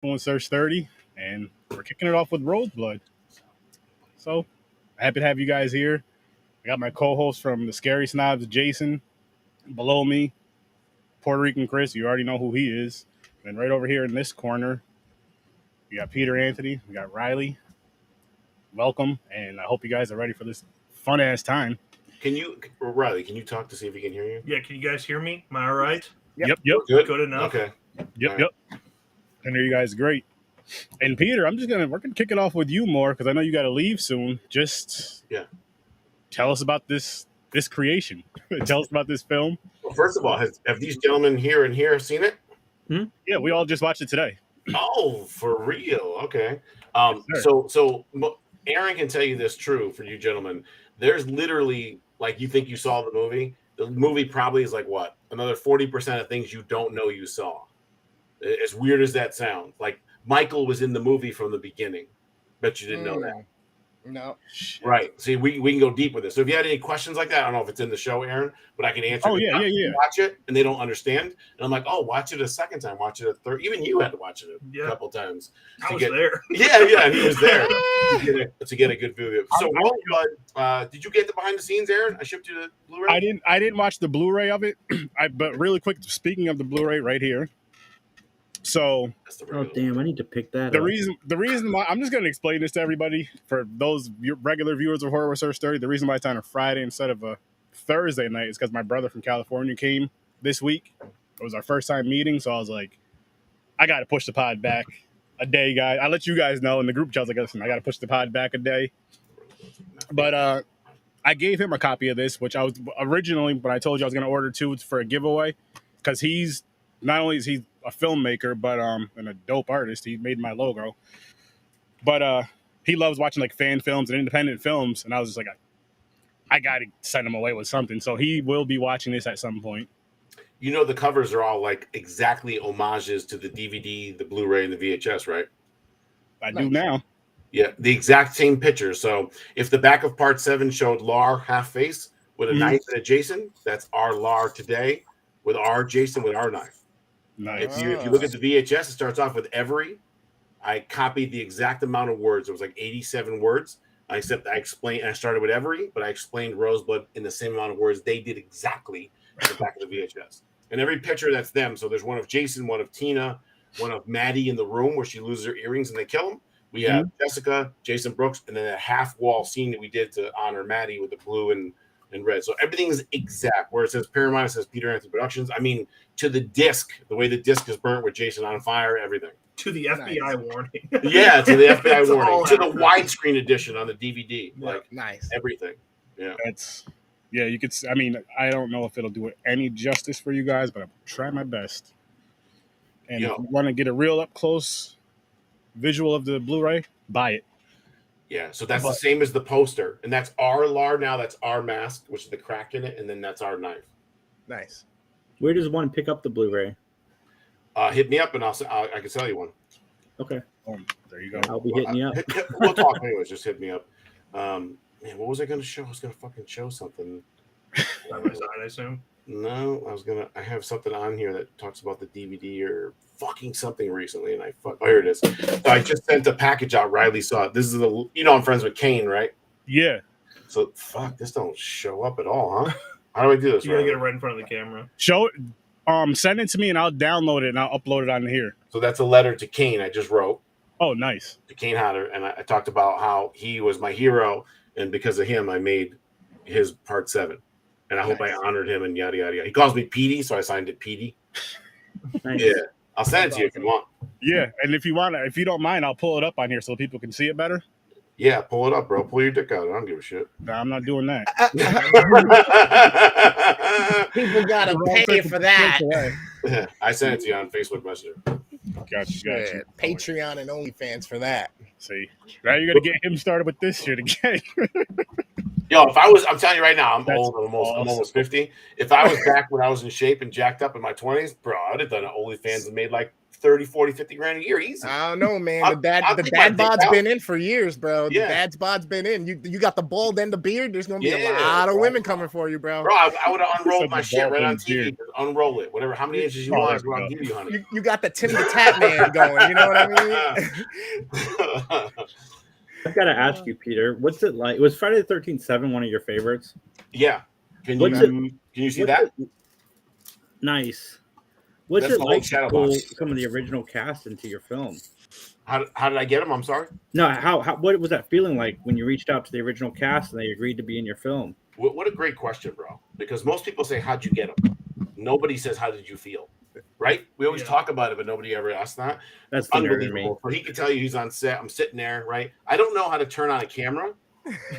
on Search 30, and we're kicking it off with Roseblood. So happy to have you guys here. I got my co-host from the Scary Snobs, Jason, below me, Puerto Rican Chris. You already know who he is. And right over here in this corner, we got Peter Anthony. We got Riley. Welcome, and I hope you guys are ready for this fun ass time. Can you, Riley? Can you talk to see if he can hear you? Yeah, can you guys hear me? Am I all right? Yep. Good. Good enough. Okay. Yep. I know you guys are great. And Peter, we're gonna kick it off with you more because I know you got to leave soon. Just tell us about this creation. Tell us about this film. Well, first of all, have these gentlemen here seen it? Yeah, we all just watched it today. Oh, for real? Okay. Yes, So Aaron can tell you this true for you gentlemen. There's literally, like, you think you saw the movie. The movie probably is like what? Another 40% of things you don't know you saw. As weird as that sounds. Like, Michael was in the movie from the begining. Bet you didn't know that. No. Right. See, we can go deep with this. So if you had any questions like that, I don't know if it's in the show, Aaron, but I can answer. Oh, yeah. Watch it, and they don't understand. And I'm like, oh, watch it a second time. Watch it a third. Even you had to watch it a couple times. I was there. Yeah, he was there to get a good view of it. So, did you get the behind the scenes, Aaron? I shipped you the Blu-ray. I didn't watch the Blu-ray of it. But really quick, speaking of the Blu-ray, right here. So, oh damn! I need to pick that. The reason why I'm just going to explain this to everybody for those regular viewers of Horror Research 30. The reason why it's on a Friday instead of a Thursday night is because my brother from California came this week. It was our first time meeting, so I was like, I got to push the pod back a day, guys. I let you guys know in the group chat. I was like, listen, I got to push the pod back a day. But I gave him a copy of this, which I was originally, but I told you I was going to order two for a giveaway because he's not only is he a filmmaker, but and a dope artist. He made my logo, but he loves watching like fan films and independent films. And I was just like, I got to send him away with something. So he will be watching this at some point. You know, the covers are all like exactly homages to the DVD, the Blu-ray, and the VHS, right? I do now. Yeah, the exact same picture. So if the back of Part 7 showed Lar half face with a knife and a Jason, that's our Lar today with our Jason with our knife. Nice. If you look at the VHS, it starts off with every. I copied the exact amount of words. It was like 87 words. Except I explained, I started with every, but I explained Roseblood in the same amount of words they did exactly in the back of the VHS. And every picture, that's them. So there's one of Jason, one of Tina, one of Maddie in the room where she loses her earrings and they kill him. We have Jessica, Jason Brooks, and then a half wall scene that we did to honor Maddie with the blue and red. So everything is exact. Where it says Paramount, it says Peter Anthony Productions. I mean, to the disc, the way the disc is burnt with Jason on fire, everything. To the FBI warning. Yeah, to the FBI warning. To the widescreen edition on the DVD. Yeah, like, nice. Everything. Yeah. You could, I mean, I don't know if it'll do any justice for you guys, but I'll try my best. And if you want to get a real up close visual of the Blu-ray, buy it. Yeah, so that's the same as the poster. And that's our Lar now. That's our mask, which is the crack in it. And then that's our knife. Nice. Where does one pick up the Blu-ray? Hit me up and I can sell you one. Okay. There you go. I'll be hitting you up. We'll talk anyways. Just hit me up. Man, what was I going to show? I was going to fucking show something. I assume. No, I have something on here that talks about the DVD or fucking something recently, and oh, here it is. So I just sent a package out. Riley saw it. This is I'm friends with Kane, right? Yeah. So this don't show up at all, huh? How do I do this? You gotta get it right in front of the camera. Show it. Send it to me and I'll download it and I'll upload it on here. So that's a letter to Kane I just wrote. Oh, nice. To Kane Hodder, and I talked about how he was my hero, and because of him, I made his Part 7. And I hope I honored him and yada, yada, yada. He calls me Petey, so I signed it Petey. Nice. Yeah. I'll send it to you if you want. Yeah, and if you don't mind, I'll pull it up on here so people can see it better. Yeah, pull it up, bro. Pull your dick out. I don't give a shit. No, I'm not doing that. People gotta pay for that. Yeah, I sent it to you on Facebook Messenger. Gotcha. Patreon and OnlyFans for that. See, now you got to get him started with this shit again. Yo, I'm telling you right now, I'm old. I'm almost 50. If I was back when I was in shape and jacked up in my 20s, bro, I'd have done an OnlyFans and made like 30, 40, 50 grand a year easy. I don't know, man. I'll The dad take my dick bod's out. been in for years, bro. The Yeah. dad's bod's been in. You got the bald and the beard. There's gonna be a Yeah, lot of bro. women coming for you, bro. Bro, I would have Said unrolled the my shit bald right and on the TV. beard. Just unroll it. Whatever, how many inches you Oh, want there is we what I'll go. give you, honey. You got the Tim the Tap Man going. You know what I mean? I've got to ask you, Peter, what's it like? Was Friday the 13th 7 one of your favorites? Yeah. Can What's you see what's that? it- nice. What's That's it the like whole to shadow pull box. some of the original cast into your film? How did I get them? I'm sorry. No, how what was that feeling like when you reached out to the original cast and they agreed to be in your film? What a great question, bro. Because most people say, how'd you get them? Nobody says, how did you feel? Right? We always talk about it, but nobody ever asks that. That's the nerd in me. Unbelievable. So he can tell you he's on set. I'm sitting there, right? I don't know how to turn on a camera.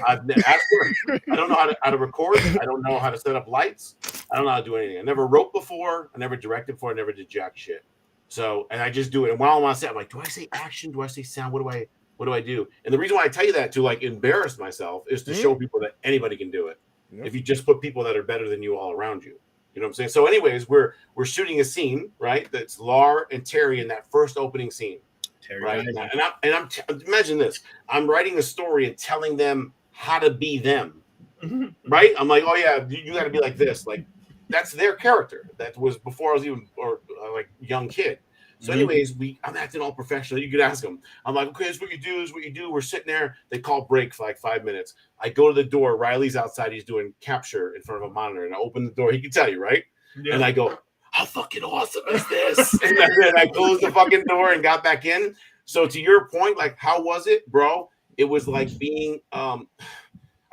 I don't know how to record. I don't know how to set up lights. I don't know how to do anything. I never wrote before. I never directed before. I never did jack shit. So, and I just do it. And while I'm on set, I'm like, do I say action? Do I say sound? What do I do? And the reason why I tell you that to like embarrass myself is to show people that anybody can do it. Yep. If you just put people that are better than you all around you. You know what I'm saying? So anyways, we're shooting a scene, right? That's Lar and Terry in that first opening scene. Terry, Right. And I'm imagine this. I'm writing a story and telling them how to be them. Right. I'm like, oh yeah, you got to be like this. Like that's their character. That was before I was even like young kid. So anyways, I'm acting all professional. You could ask them. I'm like, okay, this is what you do. This is what you do. We're sitting there. They call break for like 5 minutes. I go to the door. Riley's outside. He's doing capture in front of a monitor. And I open the door. He can tell you, right? Yeah. And I go, how fucking awesome is this? And then I closed the fucking door and got back in. So to your point, like, how was it, bro? It was like being, I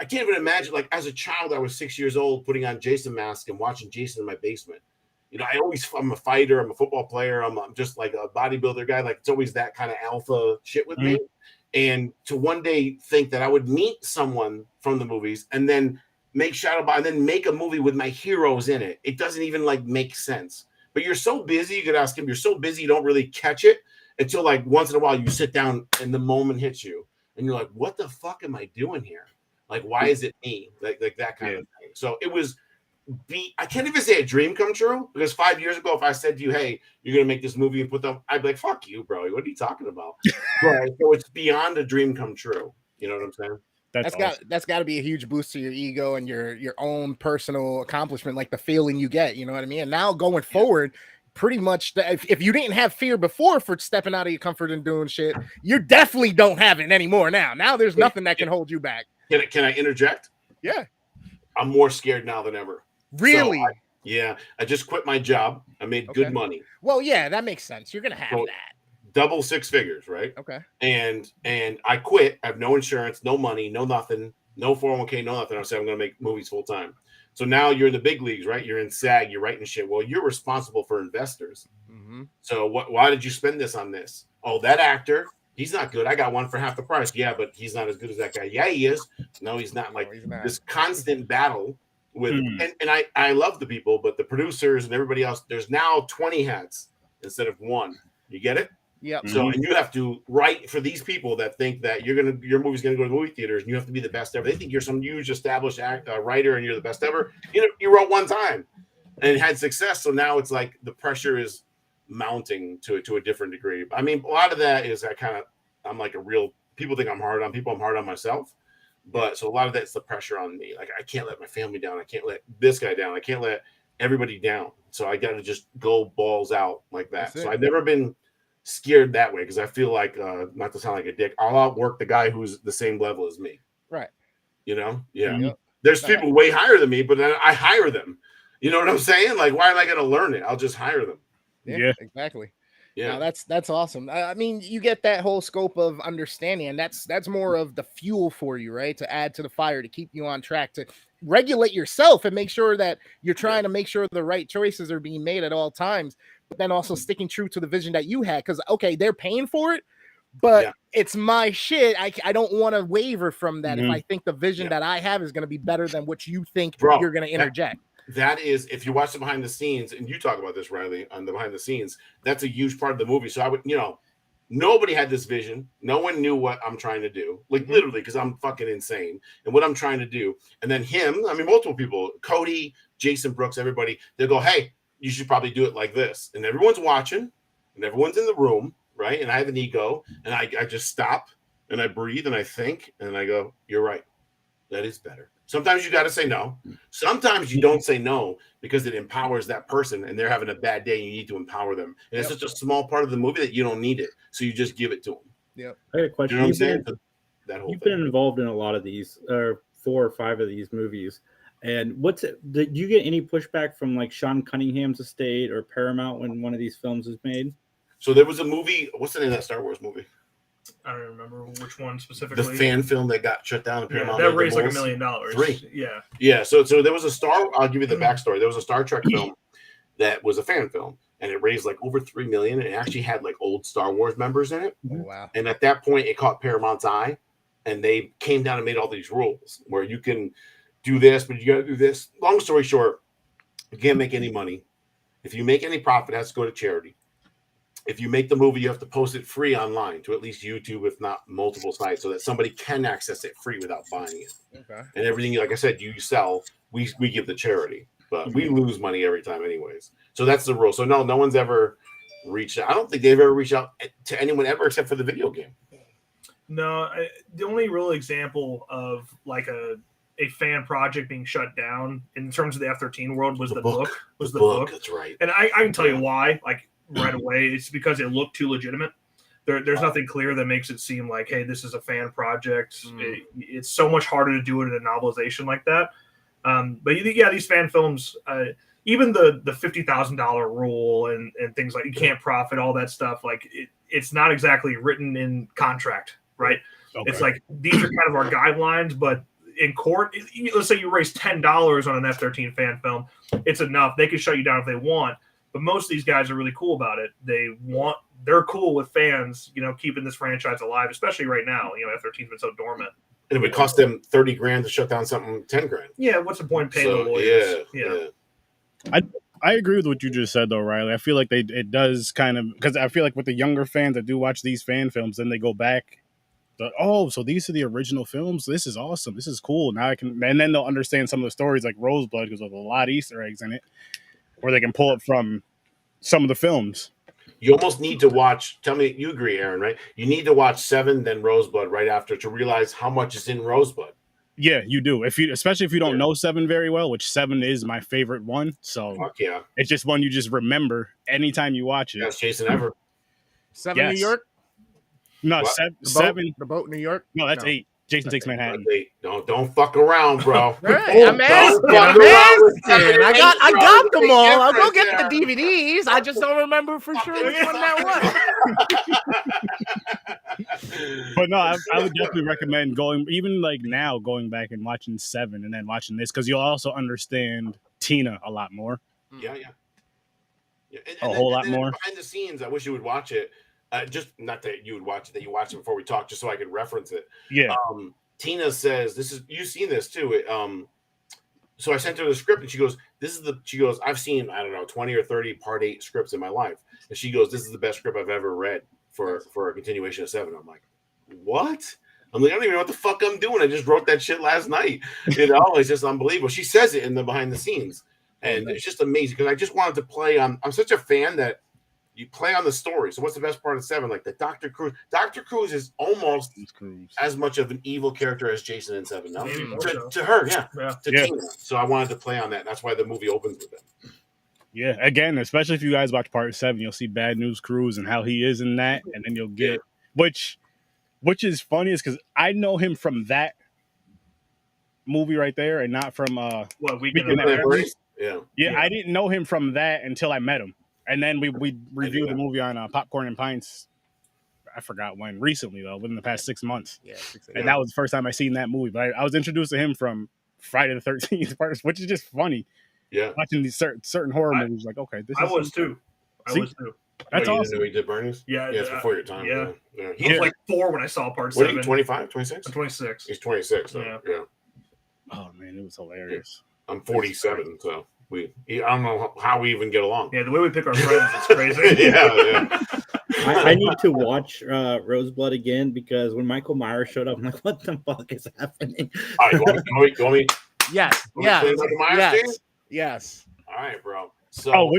can't even imagine, like, as a child, I was 6 years old putting on Jason mask and watching Jason in my basement. You know, I'm a fighter. I'm a football player. I'm just like a bodybuilder guy. Like, it's always that kind of alpha shit with me. And to one day think that I would meet someone from the movies and then make Shadowbox and then make a movie with my heroes in it. It doesn't even like make sense. But you're so busy, you could ask him, you're so busy, you don't really catch it until like once in a while you sit down and the moment hits you and you're like, what the fuck am I doing here? Like, why is it me? Like that kind of thing. So it was I can't even say a dream come true because 5 years ago, if I said to you, hey, you're going to make this movie and put them, I'd be like, fuck you, bro. What are you talking about? Right. So it's beyond a dream come true. You know what I'm saying? That's got to be a huge boost to your ego and your own personal accomplishment, like the feeling you get. You know what I mean? And now going forward, pretty much, if you didn't have fear before for stepping out of your comfort and doing shit, you definitely don't have it anymore now. Now there's nothing that can hold you back. Can I interject? Yeah. I'm more scared now than ever. Really? So I just quit my job. I made good money. Well, yeah, that makes sense. You're gonna have that. Double six figures, right? Okay. And I quit. I have no insurance, no money, no nothing, no 401k, no nothing. I said I'm gonna make movies full time. So now you're in the big leagues, right? You're in SAG, you're writing shit. Well, you're responsible for investors. So why did you spend this on this? Oh, that actor, he's not good. I got one for half the price. Yeah, but he's not as good as that guy. Yeah, he is. No, he's not. Like he's not. This constant battle with and I love the people, but the producers and everybody else, there's now 20 hats instead of one. You get it? Yep. So and you have to write for these people that think that your movie's gonna go to the movie theaters and you have to be the best ever. They think you're some huge established writer and you're the best ever. You wrote one time and had success. So now it's like the pressure is mounting to a different degree. I mean, a lot of that is I'm like a real people think I'm hard on people. I'm hard on myself. But so a lot of that's the pressure on me. Like I can't let my family down. I can't let this guy down. I can't let everybody down. So I got to just go balls out like that. So I've never been scared that way because I feel like, not to sound like a dick, I'll outwork the guy who's the same level as me. Right. You know? Yeah. Yep. There's people way higher than me, but then I hire them. You know what I'm saying? Like, why am I going to learn it? I'll just hire them. Yeah. Exactly. Yeah, no, that's awesome. I mean, you get that whole scope of understanding, and that's more of the fuel for you, right? To add to the fire, to keep you on track, to regulate yourself and make sure that you're trying to make sure the right choices are being made at all times, but then also sticking true to the vision that you had. Because okay, they're paying for it, but it's my shit. I don't want to waver from that if I think the vision that I have is going to be better than what you think you're going to interject. That is, if you watch the behind the scenes, and you talk about this, Riley, on the behind the scenes, that's a huge part of the movie. So I would, nobody had this vision. No one knew what I'm trying to do, like literally, because I'm fucking insane and what I'm trying to do. And then multiple people, Cody, Jason Brooks, everybody, they go, hey, you should probably do it like this. And everyone's watching. and everyone's in the room, right? And I have an ego, and I just stop and I breathe and I think and I go, you're right. That is better. Sometimes you got to say no. Sometimes you don't say no because it empowers that person and they're having a bad day. You need to empower them. And it's just a small part of the movie that you don't need it. So you just give it to them. Yeah. I got a question. You know what I'm saying? That whole You've thing. been involved in a lot of these, or 4 or 5 of these movies. And did you get any pushback from like Sean Cunningham's estate or Paramount when one of these films was made? So there was a movie. What's the name of that Star Wars movie? I don't remember which one specifically. The fan film that got shut down. Yeah, that raised like $1 million. 3. Yeah. Yeah. So there was a Star. I'll give you the backstory. There was a Star Trek film that was a fan film, and it raised like over $3 million. And it actually had like old Star Wars members in it. Oh, wow. And at that point, it caught Paramount's eye, and they came down and made all these rules where you can do this, but you got to do this. Long story short, you can't make any money. If you make any profit, it has to go to charity. If you make the movie, you have to post it free online to at least YouTube, if not multiple sites, so that somebody can access it free without buying it. Okay. And everything, like I said, you sell, we give the charity, but we lose money every time anyways. So that's the rule. So no one's ever reached out. I don't think they've ever reached out to anyone ever except for the video game. No, the only real example of like a fan project being shut down in terms of the F-13 world was the book. Was the book. That's right. And I can tell you why, like right away. It's because it looked too legitimate. There's nothing clear that makes it seem like, hey, this is a fan project. It's so much harder to do it in a novelization like that. But yeah, these fan films, even the $50,000 rule and things like you can't profit, all that stuff, like it's not exactly written in contract, right? Okay. It's like these are kind of our guidelines, but in court, let's say you raise $10 on an F-13 fan film, it's enough. They can shut you down if they want. But most of these guys are really cool about it. They're cool with fans, keeping this franchise alive, especially right now. F-13's been so dormant. And it would cost them $30,000 to shut down something, $10,000. Yeah, what's the point paying the lawyers? Yeah. I agree with what you just said, though, Riley. I feel like it does kind of, because I feel like with the younger fans that do watch these fan films, then they go back. So these are the original films. This is awesome. This is cool. Now I can, and then they'll understand some of the stories like Rosebud because there's a lot of Easter eggs in it, where they can pull it from some of the films. You almost need to watch. Tell me, you agree, Aaron, right? You need to watch 7, then Rosebud right after to realize how much is in Rosebud. Yeah, you do. Especially if you don't know 7 very well, which 7 is my favorite one. So it's just one you just remember anytime you watch it. That's Jason Ever. 7 New York? No, 7. The boat, New York? No, that's 8. Jason Takes Manhattan. Don't fuck around, bro. All right, I'm asking. I got them all. I'll go get the DVDs. I just don't remember for sure which one that was. But no, I would definitely recommend going back and watching 7 and then watching this, because you'll also understand Tina a lot more. Yeah. And a whole lot more. Behind the scenes, I wish you would watch it. Just not that you would watch it, that you watch it before we talk, just so I could reference it. Yeah. Tina says, you've seen this too. So I sent her the script and she goes, I've seen, I don't know, 20 or 30 Part 8 scripts in my life. And she goes, this is the best script I've ever read for a continuation of 7. I'm like, what? I'm like, I don't even know what the fuck I'm doing. I just wrote that shit last night. It's just unbelievable. She says it in the behind the scenes. And it's just amazing because I just wanted to play on. I'm such a fan that you play on the story. So what's the best part of 7? Like the Dr. Cruz. Dr. Cruz is almost as much of an evil character as Jason in 7. No? To her, yeah. To Tina. So I wanted to play on that. That's why the movie opens with them. Yeah, again, especially if you guys watch Part 7, you'll see Bad News Cruz and how he is in that, and then you'll get which is funny is because I know him from that movie right there, and not from Weekend at Bernie's? Yeah, I didn't know him from that until I met him. And then we reviewed the movie on Popcorn and Pints. I forgot when. Recently, though, within the past 6 months. Yeah, and that was the first time I seen that movie. But I was introduced to him from Friday the 13th part, which is just funny. Yeah, watching these certain horror movies, like I was too. That's awesome. You didn't know he did Bernie's? Yeah, it's before your time. Yeah. He was like 4 when I saw Part 7. What are you, 25, 26? I'm 26. He's 26. So, yeah. Oh man, it was hilarious. I'm 47, so I don't know how we even get along. Yeah, the way we pick our friends, it's crazy. yeah. I need to watch Rosebud again because when Michael Myers showed up, I'm like, what the fuck is happening? All right, you want me? Yes. Yes. Yes. All right, bro. So,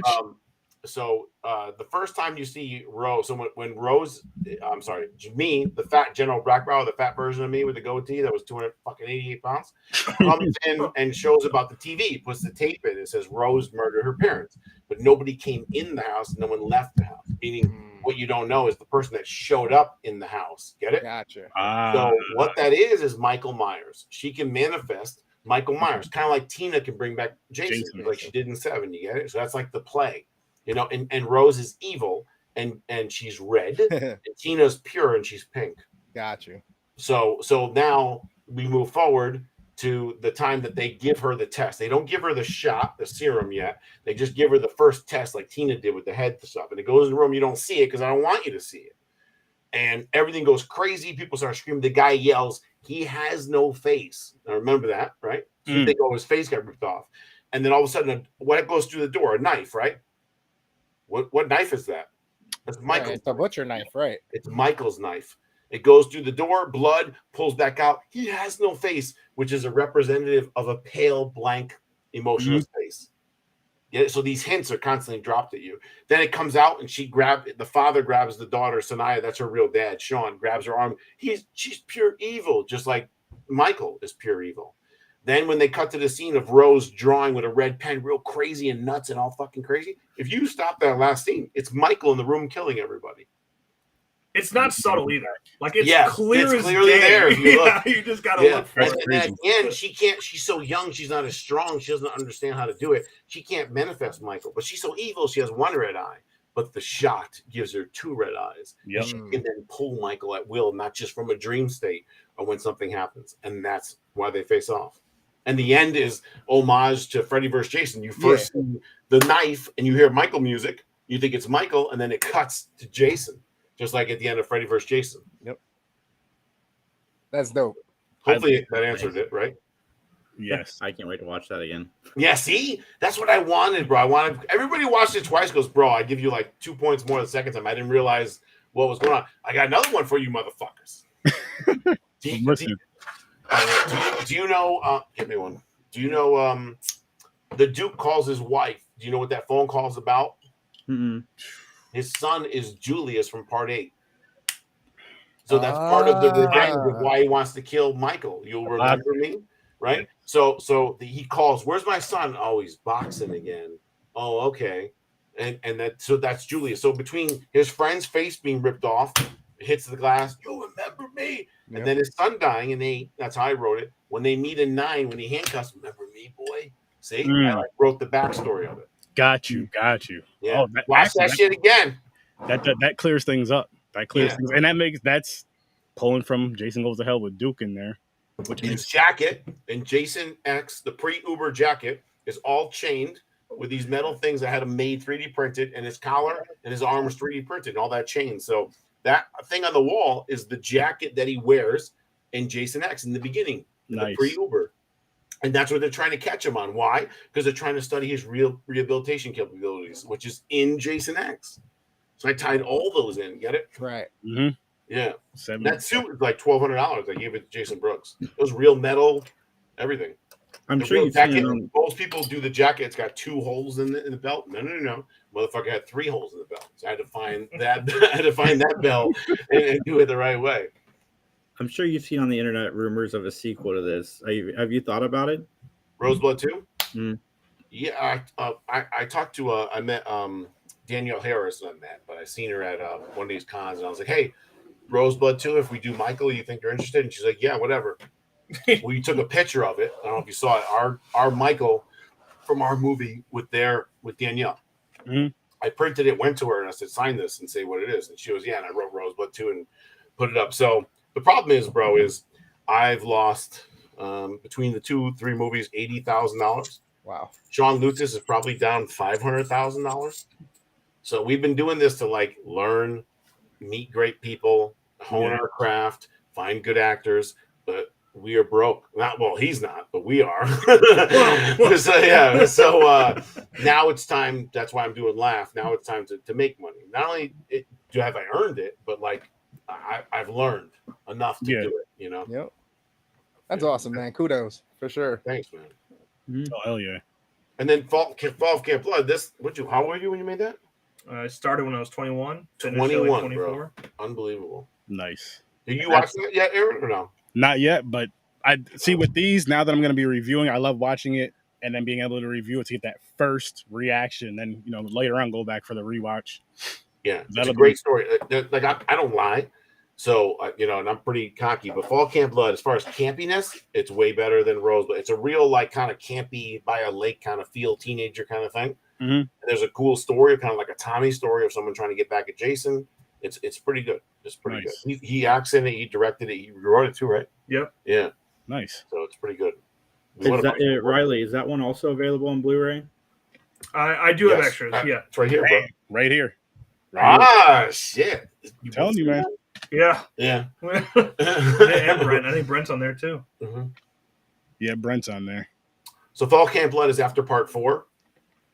the first time you see Rose, so when Rose, I'm sorry, me, the fat General Blackbrow, the fat version of me with the goatee that was 288 pounds, comes in and shows about the TV, puts the tape in. It says Rose murdered her parents, but nobody came in the house. No one left the house. Meaning, what you don't know is the person that showed up in the house. Get it? Gotcha. So what that is Michael Myers. She can manifest Michael Myers, kind of like Tina can bring back Jason, like she did in 7. You get it? So that's like the play, you know. And Rose is evil, and she's red, and Tina's pure, and she's pink. Got you. So now we move forward to the time that they give her the test. They don't give her the shot, the serum yet. They just give her the first test, like Tina did with the head stuff. And it goes in the room. You don't see it because I don't want you to see it. And everything goes crazy. People start screaming. The guy yells, "He has no face." Now remember that, right? So you think, oh, his face got ripped off. And then all of a sudden, what goes through the door? A knife, right? What knife is that? That's Michael's. It's a butcher knife, right? It's Michael's knife. It goes through the door, blood, pulls back out. He has no face, which is a representative of a pale, blank, emotionless face. Yeah, so these hints are constantly dropped at you. Then it comes out, and the father grabs the daughter, Sanaya. That's her real dad. Sean grabs her arm. She's pure evil, just like Michael is pure evil. Then when they cut to the scene of Rose drawing with a red pen, real crazy and nuts and all fucking crazy, if you stop that last scene, it's Michael in the room killing everybody. It's not subtle either. Like it's clearly as day. there. If you look. You just gotta look for it. And at the end, she can't. She's so young. She's not as strong. She doesn't understand how to do it. She can't manifest Michael, but she's so evil. She has one red eye, but the shot gives her 2 red eyes. Yep. She can then pull Michael at will, not just from a dream state or when something happens, and that's why they face off. And the end is homage to Freddy vs. Jason. You first see the knife, and you hear Michael music. You think it's Michael, and then it cuts to Jason. Just like at the end of Freddy vs. Jason. Yep. That's dope. Hopefully that answered it, right? Yes. I can't wait to watch that again. Yeah, see? That's what I wanted, bro. Everybody watched it twice, goes, bro, I give you like 2 points more the second time. I didn't realize what was going on. I got another one for you, motherfuckers. Do you know, give me one. Do you know the Duke calls his wife? Do you know what that phone call is about? Mm-hmm. His son is Julius from Part 8. So that's part of the revenge of why he wants to kill Michael. You'll remember me, right? So he calls, "Where's my son?" "Oh, he's boxing again." "Oh, okay." And that's Julius. So between his friend's face being ripped off, it hits the glass, "You'll remember me." Yep. And then his son dying in 8, that's how I wrote it. When they meet in 9, when he handcuffs, "Remember me, boy?" See? I wrote the backstory of it. Got you. Yeah. Watch that shit again. That clears things up. That clears things, and that's pulling from Jason Goes to Hell with Duke in there. Which his jacket and Jason X, the pre-Uber jacket, is all chained with these metal things that had him made 3D printed, and his collar and his arm was 3D printed, and all that chain. So that thing on the wall is the jacket that he wears in Jason X in the beginning, the pre-Uber. And that's what they're trying to catch him on. Why? Because they're trying to study his real rehabilitation capabilities, which is in Jason X. So I tied all those in. Get it? Right. Mm-hmm. Yeah. That suit was like $1,200. I gave it to Jason Brooks. It was real metal, everything. I'm sure you've seen most people do the jacket. It's got 2 holes in the belt. No. Motherfucker had 3 holes in the belt. So I had to find that. I had to find that belt and do it the right way. I'm sure you've seen on the internet rumors of a sequel to this. Have you thought about it? Roseblood 2? Mm. Yeah, I talked to I met Danielle Harris, not Matt, but I seen her at one of these cons, and I was like, "Hey, Roseblood 2, if we do Michael, you think you're interested?" And she's like, "Yeah, whatever." We took a picture of it. I don't know if you saw it. Our Michael from our movie with Danielle. Mm-hmm. I printed it, went to her, and I said, "Sign this and say what it is." And she goes, "Yeah." And I wrote Roseblood 2 and put it up. So the problem is, bro, is I've lost between the 2-3 movies $80,000. Wow. Sean Lutis is probably down $500,000. So we've been doing this to like learn, meet great people, hone our craft, find good actors, but we are broke. He's not, but we are. So now it's time. That's why I'm doing Laugh. Now it's time to make money. Not only have I earned it, but like I've learned enough to do it. You know. Yep. That's awesome, man. Kudos for sure. Thanks, man. Oh hell yeah. And then Fall of Camp Blood. How old were you when you made that? I started when I was 21. Finished at 21, like 24. bro. Unbelievable. Nice. Did you watch that yet, Aaron, or no? Not yet, but I see with these now that I'm going to be reviewing. I love watching it and then being able to review it to get that first reaction. Then later on go back for the rewatch. Yeah, it's a great story. Like I don't lie, so and I'm pretty cocky. But Fall Camp Blood, as far as campiness, it's way better than Rosebud. It's a real like kind of campy by a lake kind of feel, teenager kind of thing. Mm-hmm. And there's a cool story, kind of like a Tommy story of someone trying to get back at Jason. It's pretty good. It's pretty Nice. good. He acts in it. He directed it. He wrote it too, right? Yep. Yeah. Nice. So it's pretty good. Riley, is that one also available on Blu-ray? I do have extras. Yeah, it's right here, bro. Right here. Shit! I'm telling you, man. Yeah. Yeah. And Brent. I think Brent's on there too. Mm-hmm. Yeah, Brent's on there. So Fall Camp Blood is after part 4.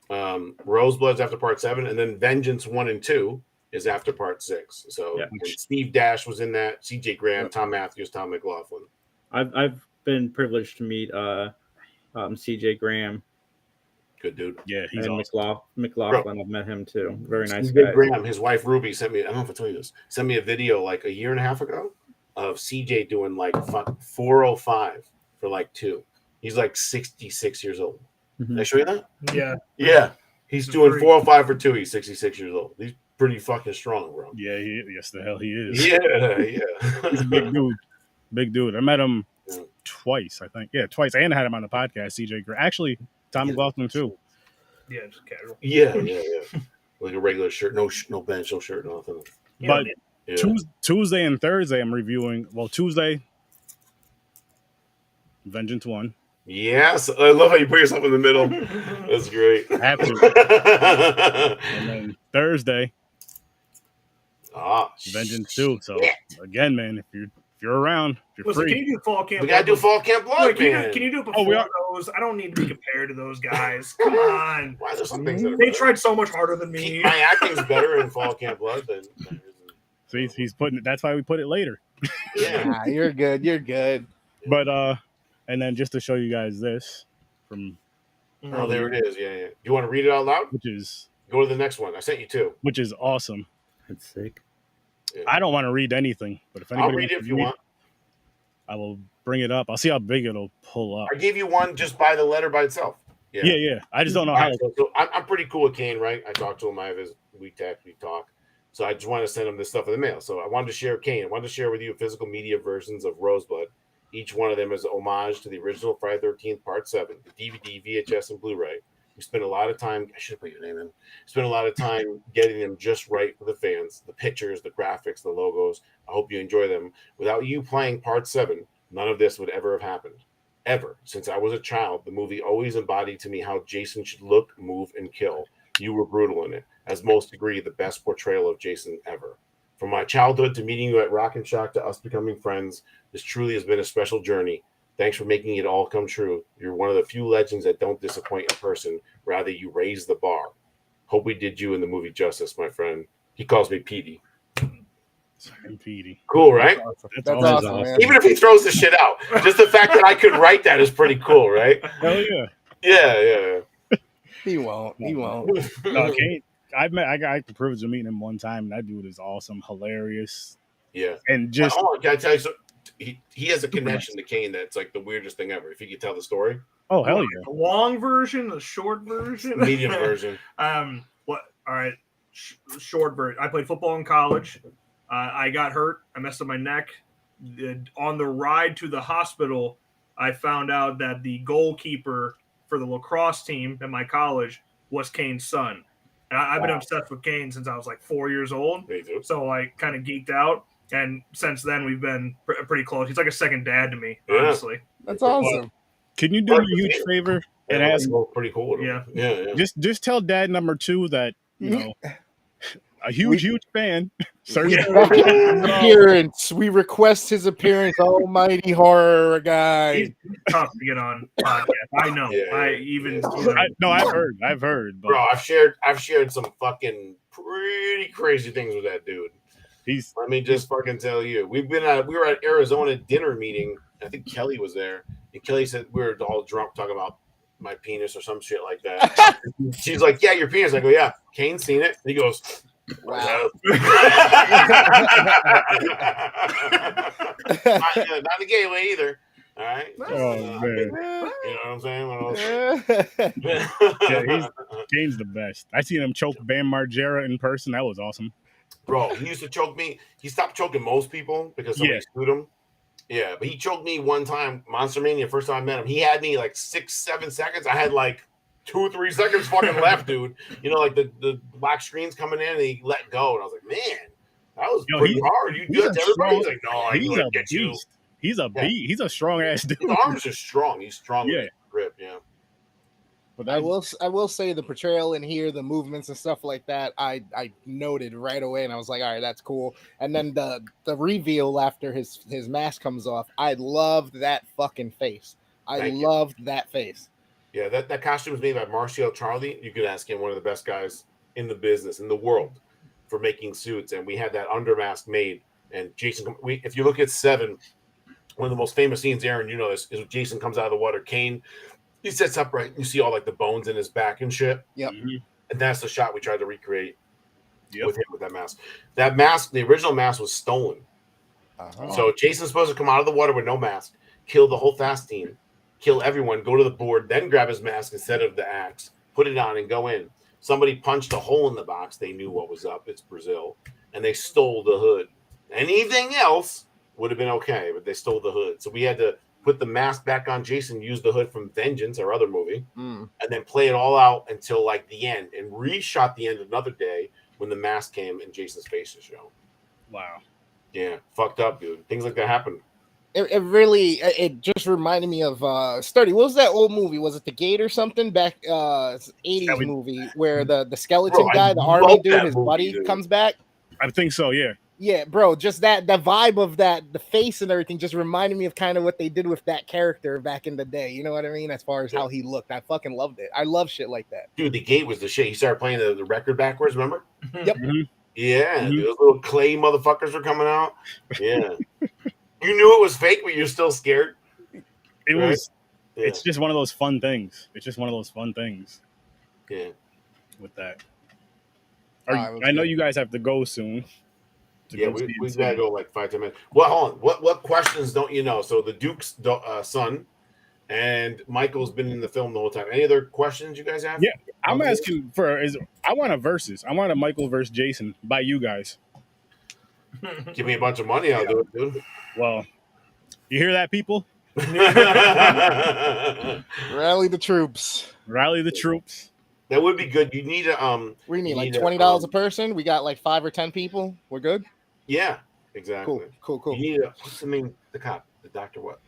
Roseblood's after part 7, and then Vengeance 1 and 2 is after part 6. So and Steve Dash was in that. CJ Graham, Tom Matthews, Tom McLaughlin. I've been privileged to meet CJ Graham. Good dude. Yeah, he's and awesome. McLaughlin. I've met him too. Very nice CJ guy. Graham, his wife Ruby sent me. I don't know if I told you this. Sent me a video like a year and a half ago of CJ doing like 405 for like 2. He's like 66 years old. Mm-hmm. Did I show you that? Yeah. Yeah. He's doing 405 for 2. He's 66 years old. He's pretty fucking strong, bro. Yeah, yes, the hell he is. Yeah. He's a big dude. Big dude. I met him twice, I think. Yeah, twice. And I had him on the podcast, CJ Graham. Actually, Tom McLaughlin too. Yeah, just casual. Yeah. Like a regular shirt, no bench, no shirt, nothing. But Tuesday and Thursday, I'm reviewing. Well, Tuesday, Vengeance 1. Yes, I love how you put yourself in the middle. That's great. I have to. And then Thursday, Vengeance 2. So again, man, if you're around, if you're free. Can you do Fall Camp? We gotta do Fall Camp Blood, man. Can you do it before those? I don't need to be compared to those guys. Come on. Why are there some things that are they tried so much harder than me. My acting's better in Fall Camp Blood than. So he's putting it. That's why we put it later. Yeah, you're good. You're good. But and then just to show you guys this from. Oh, there it is. Yeah. You want to read it out loud? Which is go to the next one. I sent you 2. Which is awesome. That's sick. Yeah. I don't want to read anything, but if anybody I'll read it if you want. I will bring it up. I'll see how big it'll pull up. I gave you one just by the letter by itself. Yeah. I just don't know how. So I'm pretty cool with Kane, right? I talked to him. I have his we talk. So I just want to send him this stuff in the mail. So I wanted to share Kane. I wanted to share with you physical media versions of Rosebud. Each one of them is a homage to the original Friday the 13th Part 7, the DVD, VHS, and Blu-ray. We spent a lot of time. I should have put your name in. Spent a lot of time getting them just right for the fans. The pictures, the graphics, the logos. I hope you enjoy them. Without you playing Part 7, none of this would ever have happened. Ever. Since I was a child, the movie always embodied to me how Jason should look, move, and kill. You were brutal in it. As most agree, the best portrayal of Jason ever. From my childhood to meeting you at Rock and Shock to us becoming friends, this truly has been a special journey. Thanks for making it all come true. You're one of the few legends that don't disappoint in person. Rather, you raise the bar. Hope we did you in the movie justice, my friend. He calls me Petey. Petey. Cool, right? That's awesome, man. Even if he throws the shit out, just the fact that I could write that is pretty cool, right? Hell yeah. Yeah. He won't. No, Kane. I got the privilege of meeting him one time, and that dude is awesome, hilarious. Yeah. And just can I tell you, so he has a connection to Kane that's like the weirdest thing ever. If you could tell the story. Oh, hell yeah. The long version, the short version, medium version. What? All right, short version. I played football in college. I got hurt. I messed up my neck. On the ride to the hospital, I found out that the goalkeeper for the lacrosse team at my college was Kane's son. And I've been obsessed with Kane since I was like 4 years old. So I kind of geeked out. And since then, we've been pretty close. He's like a second dad to me, honestly. That's awesome. Can you do me a huge favor and ask? Pretty cool. Yeah. Just tell Dad number 2 that a huge fan. Appearance. We request his appearance. Almighty horror guy. He's tough to get on podcast. I know. I've heard. But bro, I've shared some fucking pretty crazy things with that dude. Let me just fucking tell you. We were at Arizona dinner meeting. I think Kelly was there, and Kelly said we were all drunk talking about my penis or some shit like that. She's like, yeah, your penis. I go, yeah. Kane's seen it. And he goes, Wow. not in a gay way either. All right. Oh man, You know what I'm saying? yeah, Kane's the best. I seen him choke Bam Margera in person. That was awesome. Bro, he used to choke me. He stopped choking most people because somebody sued him. Yeah, but he choked me one time, Monster Mania, first time I met him. He had me like 6-7 seconds. I had like 2-3 seconds fucking left, dude. You know, like the black screen's coming in and he let go. And I was like, man, that was pretty hard. You do that to everybody? He's like, no, I can let get you. He's a beast. He's a strong ass dude. His arms are strong. He's strong with his grip, yeah. But I will say the portrayal in here, the movements and stuff like that, I noted right away, and I was like, all right, that's cool. And then the reveal after his mask comes off, I loved that fucking face. I loved that face. Yeah, that costume was made by Martial Charlie. You could ask him, one of the best guys in the business, in the world, for making suits. And we had that under mask made. And Jason, if you look at 7, one of the most famous scenes, Aaron, you know this, is when Jason comes out of the water. Kane, he sits upright. You see all like the bones in his back and shit. Yep. And that's the shot we tried to recreate with him with that mask. That mask, the original mask, was stolen. So Jason's supposed to come out of the water with no mask, kill the whole Fast team, kill everyone, go to the board, then grab his mask instead of the axe, put it on, and go in. Somebody punched a hole in the box. They knew what was up. It's Brazil. And they stole the hood. Anything else would have been okay, but they stole the hood. So we had to put the mask back on Jason, use the hood from Vengeance, our other movie, and then play it all out until like the end, and reshot the end another day when the mask came and Jason's face is shown. Wow. Yeah, fucked up, dude. Things like that happen. It really just reminded me of Sturdy. What was that old movie? Was it The Gate or something? Back 80s movie where the skeleton guy, the army dude, his buddy comes back. I think so, yeah. Yeah, bro, just the vibe of that, the face and everything just reminded me of kind of what they did with that character back in the day. You know what I mean? As far as how he looked. I fucking loved it. I love shit like that. Dude, The Gate was the shit. He started playing the record backwards, remember? Yep. Yeah, dude, those little clay motherfuckers were coming out. Yeah. You knew it was fake, but you're still scared. It was. It's just one of those fun things. It's just one of those fun things. Yeah. With that. I know you guys have to go soon. Yeah, we gotta go like 5-10 minutes. Well, hold on. What questions don't you know? So the Duke's son and Michael's been in the film the whole time. Any other questions you guys have? Yeah, I'm asking I want a versus. I want a Michael versus Jason by you guys. Give me a bunch of money, I'll do it, dude. Well, you hear that, people? Rally the troops. Rally the troops. That would be good. You need a We need like $20 a person. We got like 5 or 10 people. We're good. Yeah, exactly. Cool. You need what's the name? The cop, the doctor. What?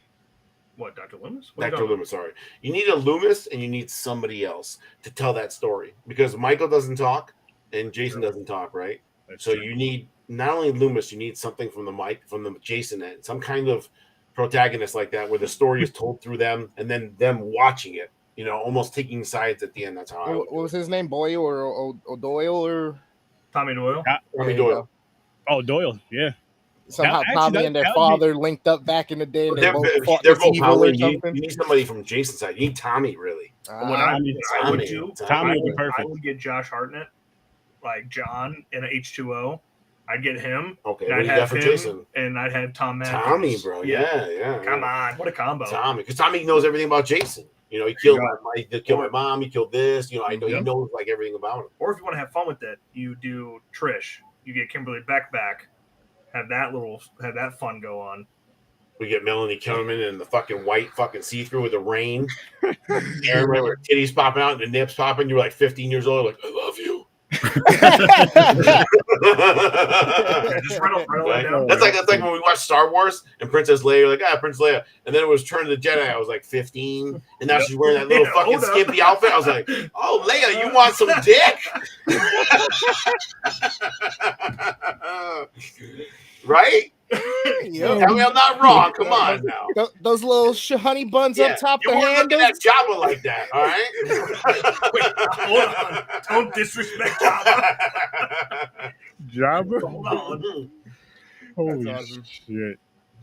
What, Dr. Loomis? Dr. Loomis. Sorry, you need a Loomis, and you need somebody else to tell that story because Michael doesn't talk and Jason doesn't talk, right? So you need not only Loomis, you need something from the Jason end, some kind of protagonist like that, where the story is told through them, and then them watching it. You know, almost taking sides at the end. That's how. What was his name? Boyle or O'Doyle or Tommy Doyle? Tommy Doyle. Oh, Doyle. Yeah. Somehow Tommy and their father linked up back in the day. And they're both evil you need somebody from Jason's side. You need Tommy, really. What I would do, Tommy would be perfect. I would get Josh Hartnett, like John in a H2O. I'd get him. Okay, and I'd have him, Jason? And I'd have Tom Matthews. Tommy, bro. Yeah. Come on, what a combo. Tommy, because Tommy knows everything about Jason. You know, he killed my mom. He killed this. You know, I know he knows like everything about him. Or if you want to have fun with it, you do Trish. You get Kimberly Beck back. Have that fun go on. We get Melanie Kellerman in the fucking white fucking see-through with the rain. Aaron, with her titties popping out and the nips popping. You're like 15 years old, like, I love you. Just right down. That's like when we watched Star Wars and Princess Leia. You're like, Princess Leia, and then it was Return of the Jedi. I was like 15, and now she's wearing that little fucking skimpy outfit. I was like, oh, Leia, you want some dick? Right? Tell me I'm not wrong. Come on now. Those little honey buns up top the handle. That Jabba like that, all right? Wait, hold on. Don't disrespect Jabba. Jabba? Hold on. Holy shit.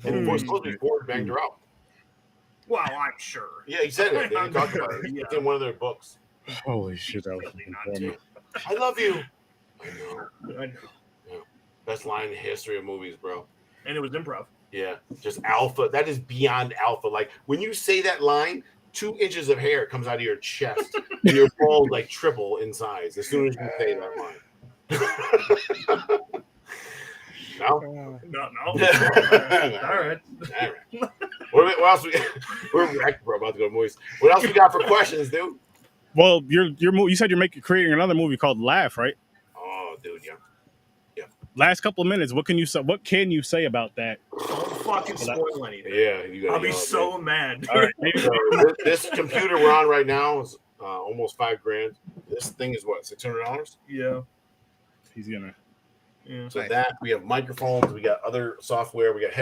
And supposed to be Ford banged her out. Well, I'm sure. Yeah, he said it. They talked about it. Yeah. It's in one of their books. Holy shit, that was Really not funny. to. I love you. I know. I know. Best line in the history of movies, bro. And it was improv. Yeah, just alpha. That is beyond alpha. Like when you say that line, 2 inches of hair comes out of your chest. And you're bald like triple in size as soon as you say that line. No? No. All right. What else we got? We're wrecked, bro. About to go to movies. What else we got for questions, dude? Well, you said you're creating another movie called Laugh, right? Oh, dude, yeah. Last couple of minutes, what can you say about that? Don't fucking spoil anything. Yeah, you got. I'll be so mad. All right, So, this computer we're on right now is almost $5,000. This thing is what, $600? Yeah. He's gonna. Yeah. So that we have microphones, we got other software, we got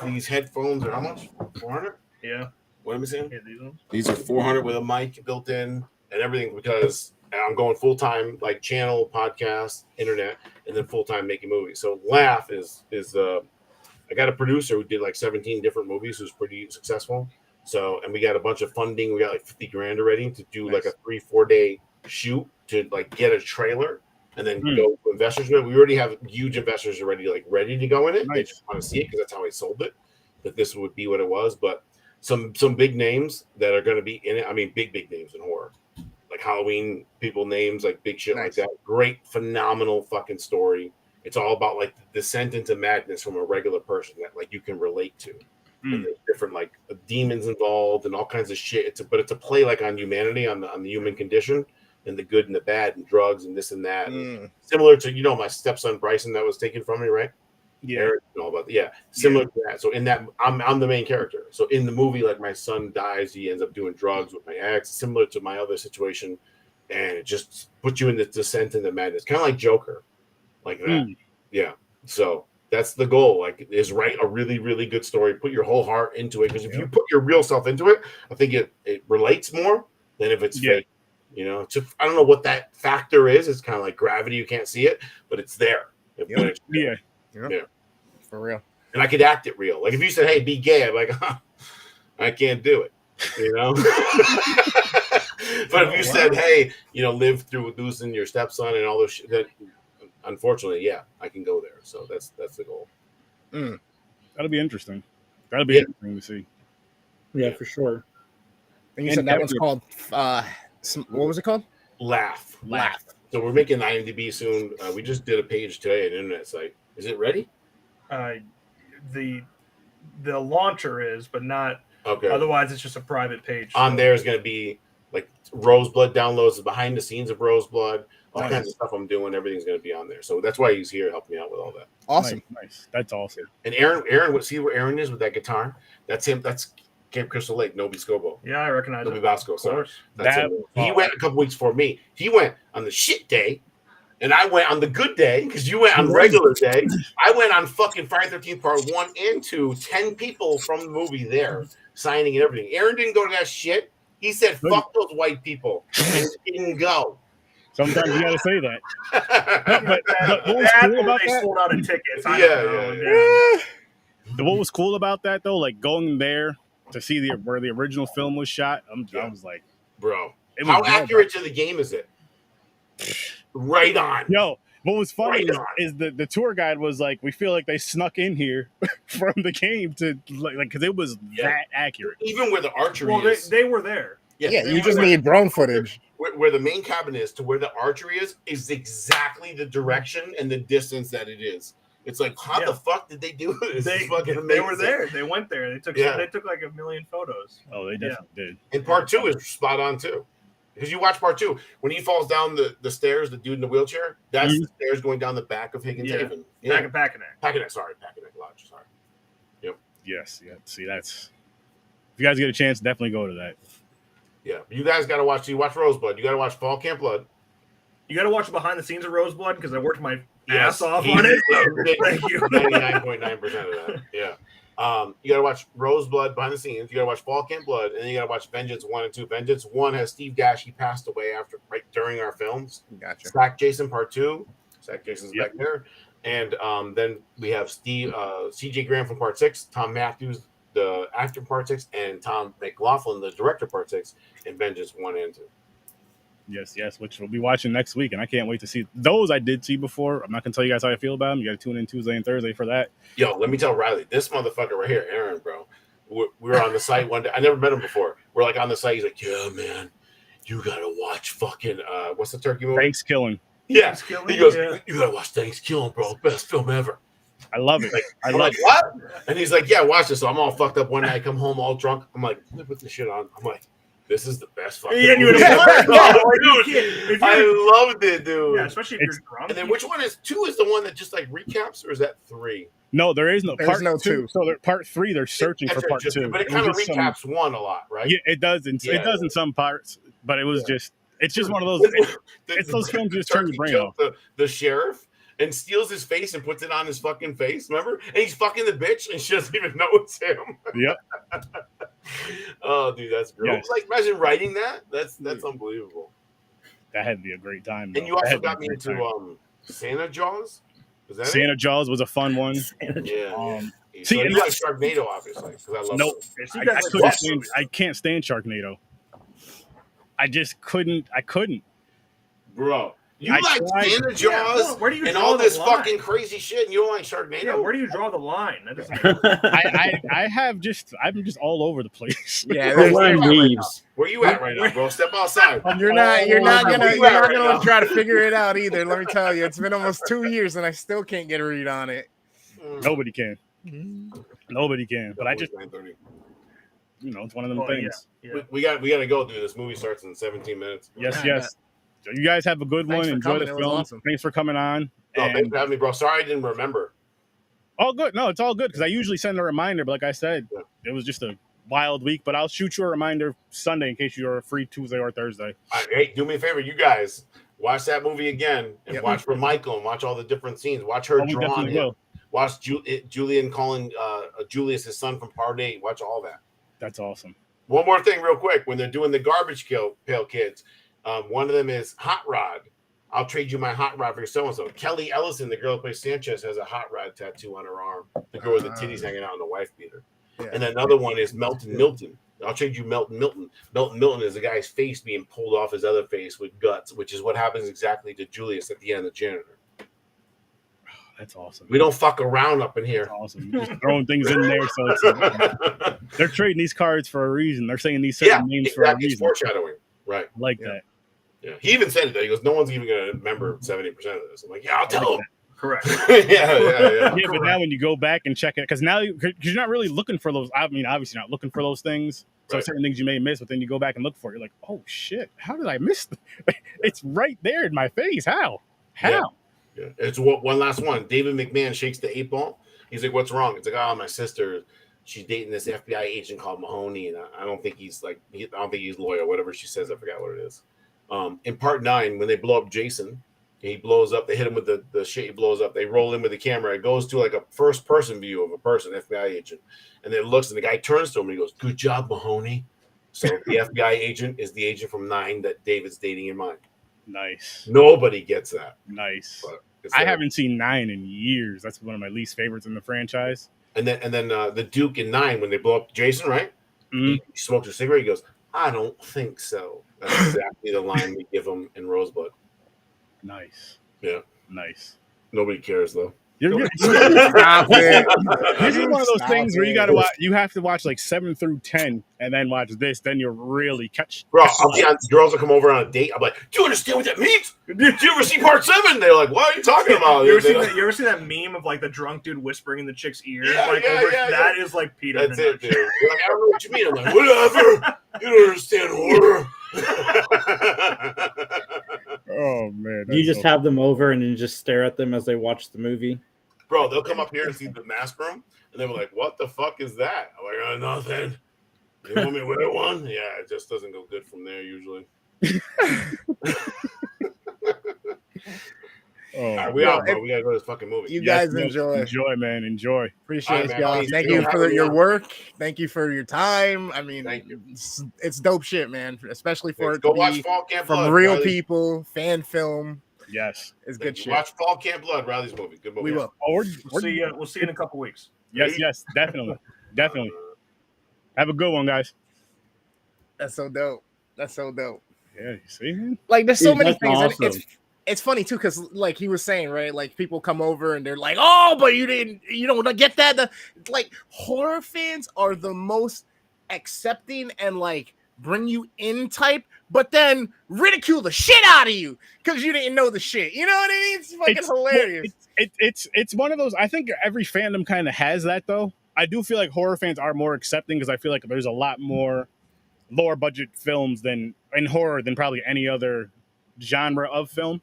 these headphones are how much? 400? Yeah. What am I saying? Yeah, these ones. These are 400 with a mic built in and everything because I'm going full time, like channel, podcast, internet, and then full time making movies. So Laugh is I got a producer who did like 17 different movies who's pretty successful. So, and we got a bunch of funding. We got like $50,000 already to do like a 3-4 day shoot to like get a trailer and then go to investors with it. We already have huge investors already like ready to go in it. They just want to see it because that's how I sold it. That this would be what it was. But some big names that are going to be in it. I mean, big names in horror, like Halloween people names, like big shit like that. Great, phenomenal fucking story. It's all about like the descent into madness from a regular person that like you can relate to. And there's different like demons involved and all kinds of shit. But it's a play like on humanity, on the human condition and the good and the bad and drugs and this and that. And similar to my stepson Bryson that was taken from me, right? Yeah, Eric and all about similar to that. So in that, I'm the main character. So in the movie, like my son dies, he ends up doing drugs with my ex, similar to my other situation, and it just puts you in the descent into madness, kind of like Joker, like that. Yeah. So that's the goal. Like, is write a really, really good story. Put your whole heart into it, because if you put your real self into it, I think it relates more than if it's fake. It's just, I don't know what that factor is. It's kind of like gravity. You can't see it, but it's there. Yeah. For real. And I could act it real. Like if you said, "Hey, be gay," I'm like, I can't do it. But if you said, "Hey, live through losing your stepson and all those shit," that unfortunately, I can go there. So that's the goal. That'll be interesting. That'll be interesting to see. Yeah, for sure. And you said that one's called what was it called? Laugh. So we're making IMDb soon. We just did a page today, an internet site. Is it ready? The launcher is, but not. Okay. Otherwise, it's just a private page. On there is going to be like Roseblood downloads, the behind the scenes of Roseblood, all kinds of stuff I'm doing. Everything's going to be on there. So that's why he's here helping me out with all that. Awesome. Nice. That's awesome. And Aaron, see where Aaron is with that guitar? That's him. That's Camp Crystal Lake, Nobi Scobo. Yeah, I recognize Nobi it. Bosco. Sorry. That's That, him. He went a couple weeks before me. He went on the shit day, and I went on the good day because you went on regular day. I went on fucking Friday 13th Part 1 and 2. 10 people from the movie there signing and everything. Aaron didn't go to that shit. He said, "Fuck those white people," and didn't go. Sometimes you got to say that. But what was That cool about they that? sold out of tickets. What was cool about that though, like going there to see where the original film was shot, I was like, bro, it was how good, accurate to the game is it? Right on. Yo, what was funny Right on. is the tour guide was like, we feel like they snuck in here from the game to like because it was that accurate. Even where the archery Well, is. they were there. Yeah, you just need drone footage. Where the main cabin is to where the archery is exactly the direction and the distance that it is. It's like, how the fuck did they do this? They were there. They went there. They took like 1 million photos. Oh, they definitely did. And part 2 is spot on too. Because you watch part 2, when he falls down the stairs, the dude in the wheelchair, that's the stairs going down the back of Higgins Haven. Yeah. Packeneck. Sorry, Packeneck Lodge. Sorry. Yep. Yes. Yeah. See, that's if you guys get a chance, definitely go to that. Yeah. You guys got to watch. You watch Roseblood. You got to watch Fall Camp Blood. You got to watch behind the scenes of Roseblood because I worked my ass off on it. Thank you. 99.9% of that. Yeah. You got to watch Roseblood behind the scenes. You got to watch Fall Camp Blood, and then you got to watch Vengeance 1 and 2. Vengeance 1 has Steve Dash. He passed away during our films. Gotcha. Sack Jason Part 2. Sack Jason's back there. And then we have CJ Graham from Part 6. Tom Matthews the actor part 6, and Tom McLaughlin, the director part 6, and Vengeance 1 and 2. Yes, which we'll be watching next week, and I can't wait to see those. I did see before. I'm not gonna tell you guys how I feel about them. You got to tune in Tuesday and Thursday for that. Yo, let me tell Riley, this motherfucker right here, Aaron, bro. We were on the site one day. I never met him before. We're like on the site. He's like, yeah, man, you gotta watch fucking what's the turkey movie? Thanksgiving. Yeah. Thanksgiving, He goes, yeah. you gotta watch Thanksgiving, bro. Best film ever. I love it. I I'm love like, it. what? And he's like, yeah, watch this. So I'm all fucked up one night. I come home all drunk. I'm like, let me put this shit on. I'm like, this is the best fucking Yeah, and you movie. would have watched it. Oh, Dude, dude, I loved it, dude. Yeah, especially if you're drunk. And then which one is 2? Is the one that just like recaps, or is that 3? No, there is no There's part no 2. two. So part 3, they're searching for part 2. But it was kind of just recaps 1 a lot, right? Yeah, it does. It does in some parts, but it was just. It's just one of those. It's those films that just turn your brain off. The sheriff and steals his face and puts it on his fucking face. Remember? And he's fucking the bitch, and she doesn't even know it's him. Yep. Oh, dude, that's great. Yes. Like, imagine writing that. That's unbelievable. That had to be a great time. And you also got me into Santa Jaws. Was that Santa Jaws was a fun one. it? Yeah. See, So and you like Sharknado, obviously, because I love Nope. those. I can't stand Sharknado. I just couldn't. I couldn't. Bro. You I like tried- Santa Jaws where do you and draw all the this line? fucking crazy shit, and you don't like Sharknado? Yeah, where do you draw the line? That doesn't I'm just all over the place. Yeah, The there's- line leaves. Where you at right now, bro? Step outside. you're not Where gonna you at right now? try to figure it out either. Let me tell you, it's been almost 2 years and I still can't get a read on it. Nobody can. Nobody can. But I just, 9:30. it's one of them Oh, things. yeah. We got to go, dude. This movie starts in 17 minutes. Yes, Yeah, yes. So you guys have a good Thanks one. for Enjoy coming. the It was film. awesome. Thanks for coming on. Oh, And- thanks for having me, bro. Sorry I didn't remember. all good. No, it's all good because I usually send a reminder. But like I said, it was just a wild week. But I'll shoot you a reminder Sunday in case you're free Tuesday or Thursday. Hey, do me a favor, you guys. Watch that movie again and Yep. watch for Michael and watch all the different scenes. Watch her Oh, we draw on definitely him. will. Watch Julian calling Julius his son from Part 8. Watch all that. That's awesome. One more thing, real quick. When they're doing the garbage pail kids, one of them is Hot Rod. I'll trade you my hot rod for so and so. Kelly Ellison, the girl who plays Sanchez, has a hot rod tattoo on her arm. The girl with the titties hanging out and the wife beater. Yeah. And another one is Melton Milton. I'll trade you Melton Milton. Melton Milton is a guy's face being pulled off his other face with guts, which is what happens exactly to Julius at the end, the janitor. That's awesome. We don't fuck around up in That's here. awesome. Just throwing things in there. So it's, they're trading these cards for a reason. They're saying these certain Yeah, names for a exactly. It's reason. foreshadowing. Right. I like Yeah. that. Yeah. He even said it. He goes, no one's even going to remember 70% of this. I'm like, yeah, I'll tell him. Correct. yeah. Yeah, but now when you go back and check it, because now because you're not really looking for those. I mean, obviously not looking for those things. So Right. certain things you may miss, but then you go back and look for it. You're like, oh shit, how did I miss? It's right there in my face. How? Yeah. It's one last one. David McMahon shakes the 8-ball. He's like, what's wrong? It's like, oh, my sister, she's dating this FBI agent called Mahoney, and I don't think he's like, I don't think he's loyal. Whatever she says, I forgot what it is. In part 9, when they blow up Jason, he blows up. They hit him with the shit. He blows up. They roll in with the camera. It goes to like a first person view of a person, FBI agent, and then it looks, and the guy turns to him and he goes, "Good job, Mahoney." So the FBI agent is the agent from 9 that David's dating in Mine. Nice, Nobody gets that. nice. But it's I there. haven't seen 9 in years. That's one of my least favorites in the franchise. And then the Duke in 9, when they blow up Jason, right? Mhm. He smokes a cigarette. He goes, "I don't think so." That's exactly the line we give him in Rosebud. Nice. Yeah. Nice. Nobody cares though. You're Stop it. This is one of those Stop things where you it. got to watch. You have to watch like 7 through 10, and then watch this. Then you'll really catch. Bro, I'll be on, girls will come over on a date. I'm like, "Do you understand what that means? Did you ever see part 7?" They're like, "What are you talking about?" You They're like, ever seen that meme of like the drunk dude whispering in the chick's ear? Yeah, like yeah, over, yeah, that is like Peter. That's in a it, dude. They're like, "I don't know what you mean." I'm like, "Whatever. You don't understand horror." Oh man! You just have them over and then just stare at them as they watch the movie. Bro, they'll come up here and see the mask room, and they'll be like, "What the fuck is that?" I'm like, "Oh, nothing. You want me to wear one?" Yeah, it just doesn't go good from there usually. Oh, All right, we out, bro. We gotta go to this fucking movie. You yes, guys yes, enjoy. enjoy, man. Enjoy. Appreciate All right, man. y'all. Peace. Thank You you know, for having me your on. work. Thank you for your time. I mean, Thank you. it's dope shit, man. Especially for it Go to watch be Fall Camp from Blood. real Riley. people, fan film. Yes. It's good shit. Watch Fall Camp Blood, Riley's movie. Good movie. We will. Oh, We'll see you in a couple weeks. Yes, yes, definitely, definitely. Have a good one, guys. That's so dope. That's so dope. Yeah, you see, man? Like there's so Dude, many that's things, and awesome. it's funny too, because like he was saying, right? Like people come over and they're like, "Oh, but you don't get that." Like horror fans are the most accepting and like bring you in type, but then ridicule the shit out of you because you didn't know the shit. You know what I mean? It's fucking hilarious. It's one of those. I think every fandom kind of has that, though. I do feel like horror fans are more accepting because I feel like there's a lot more lower budget films than in horror than probably any other genre of film.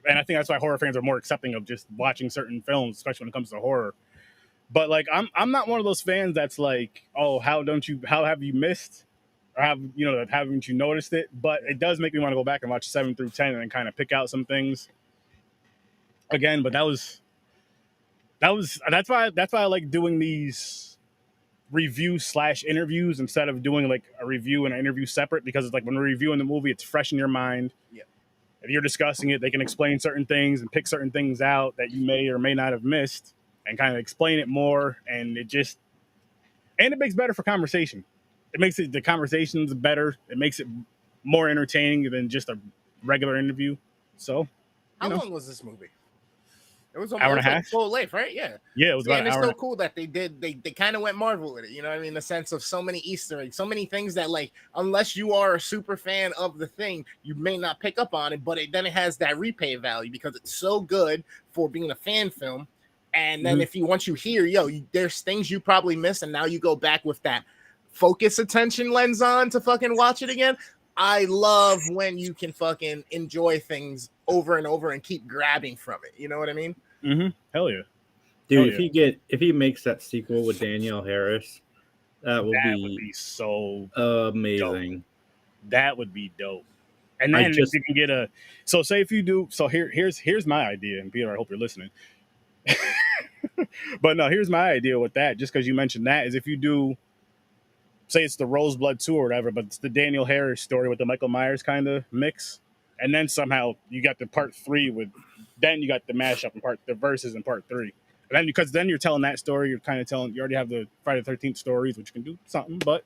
And I think that's why horror fans are more accepting of just watching certain films, especially when it comes to horror. But like I'm not one of those fans that's like, oh, how have you missed? Or haven't you noticed it? But it does make me want to go back and watch 7 through 10 and kind of pick out some things again. But that's why I like doing these review/interviews instead of doing like a review and an interview separate, because it's like when we're reviewing the movie, it's fresh in your mind. Yeah. If you're discussing it, they can explain certain things and pick certain things out that you may or may not have missed and kind of explain it more. And it makes better for conversation. It makes the conversations better. It makes it more entertaining than just a regular interview. So, How long was this movie? It was hour and a half. Like full length, right? Yeah. Yeah, it was about and an it's hour. so cool that they kind of went Marvel with it. You know what I mean? The sense of so many Easter eggs, so many things that like, unless you are a super fan of the thing, you may not pick up on it, but then it has that repay value because it's so good for being a fan film. And then once you hear, there's things you probably missed, and now you go back with that focus attention lens on to fucking watch it again. I love when you can fucking enjoy things over and over and keep grabbing from it. You know what I mean? Mm-hmm. Hell yeah. Dude, if he makes that sequel with Danielle Harris, that would be so amazing. Dope. That would be dope. And then if you can get here's my idea, and Peter, I hope you're listening. But no, here's my idea with that, just because you mentioned that, is if you do, say it's the Roseblood 2 or whatever, but it's the Danielle Harris story with the Michael Myers kind of mix, and then somehow you got the part 3 then you got the mashup and the verses in part 3. And then because then you're telling that story, you already have the Friday the 13th stories, which can do something, but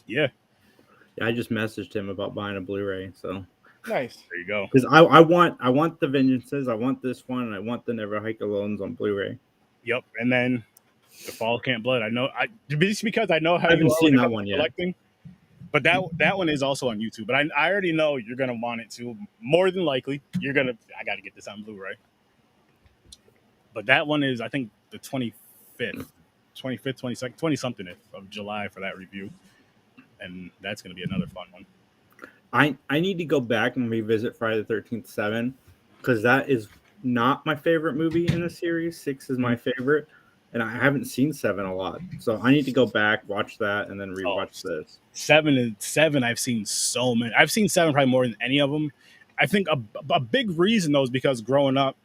yeah. Yeah, I just messaged him about buying a Blu-ray, so nice. There you go. Because I want the Vengeances, I want this one, and I want the Never Hike Alones on Blu-ray. Yep, and then the Fall Camp Blood. Just because I know how I haven't seen that one yet. Collecting, but that one is also on YouTube. But I already know you're gonna want it to. More than likely, I got to get this on Blu-ray. But that one is, I think, the 25th, 22nd, 20-something of July for that review, and that's gonna be another fun one. I need to go back and revisit Friday the 13th 7, because that is not my favorite movie in the series. 6 is my favorite, and I haven't seen 7 a lot, so I need to go back, watch that, and then rewatch this. 7 I've seen so many. I've seen 7 probably more than any of them. I think a big reason though is because growing up,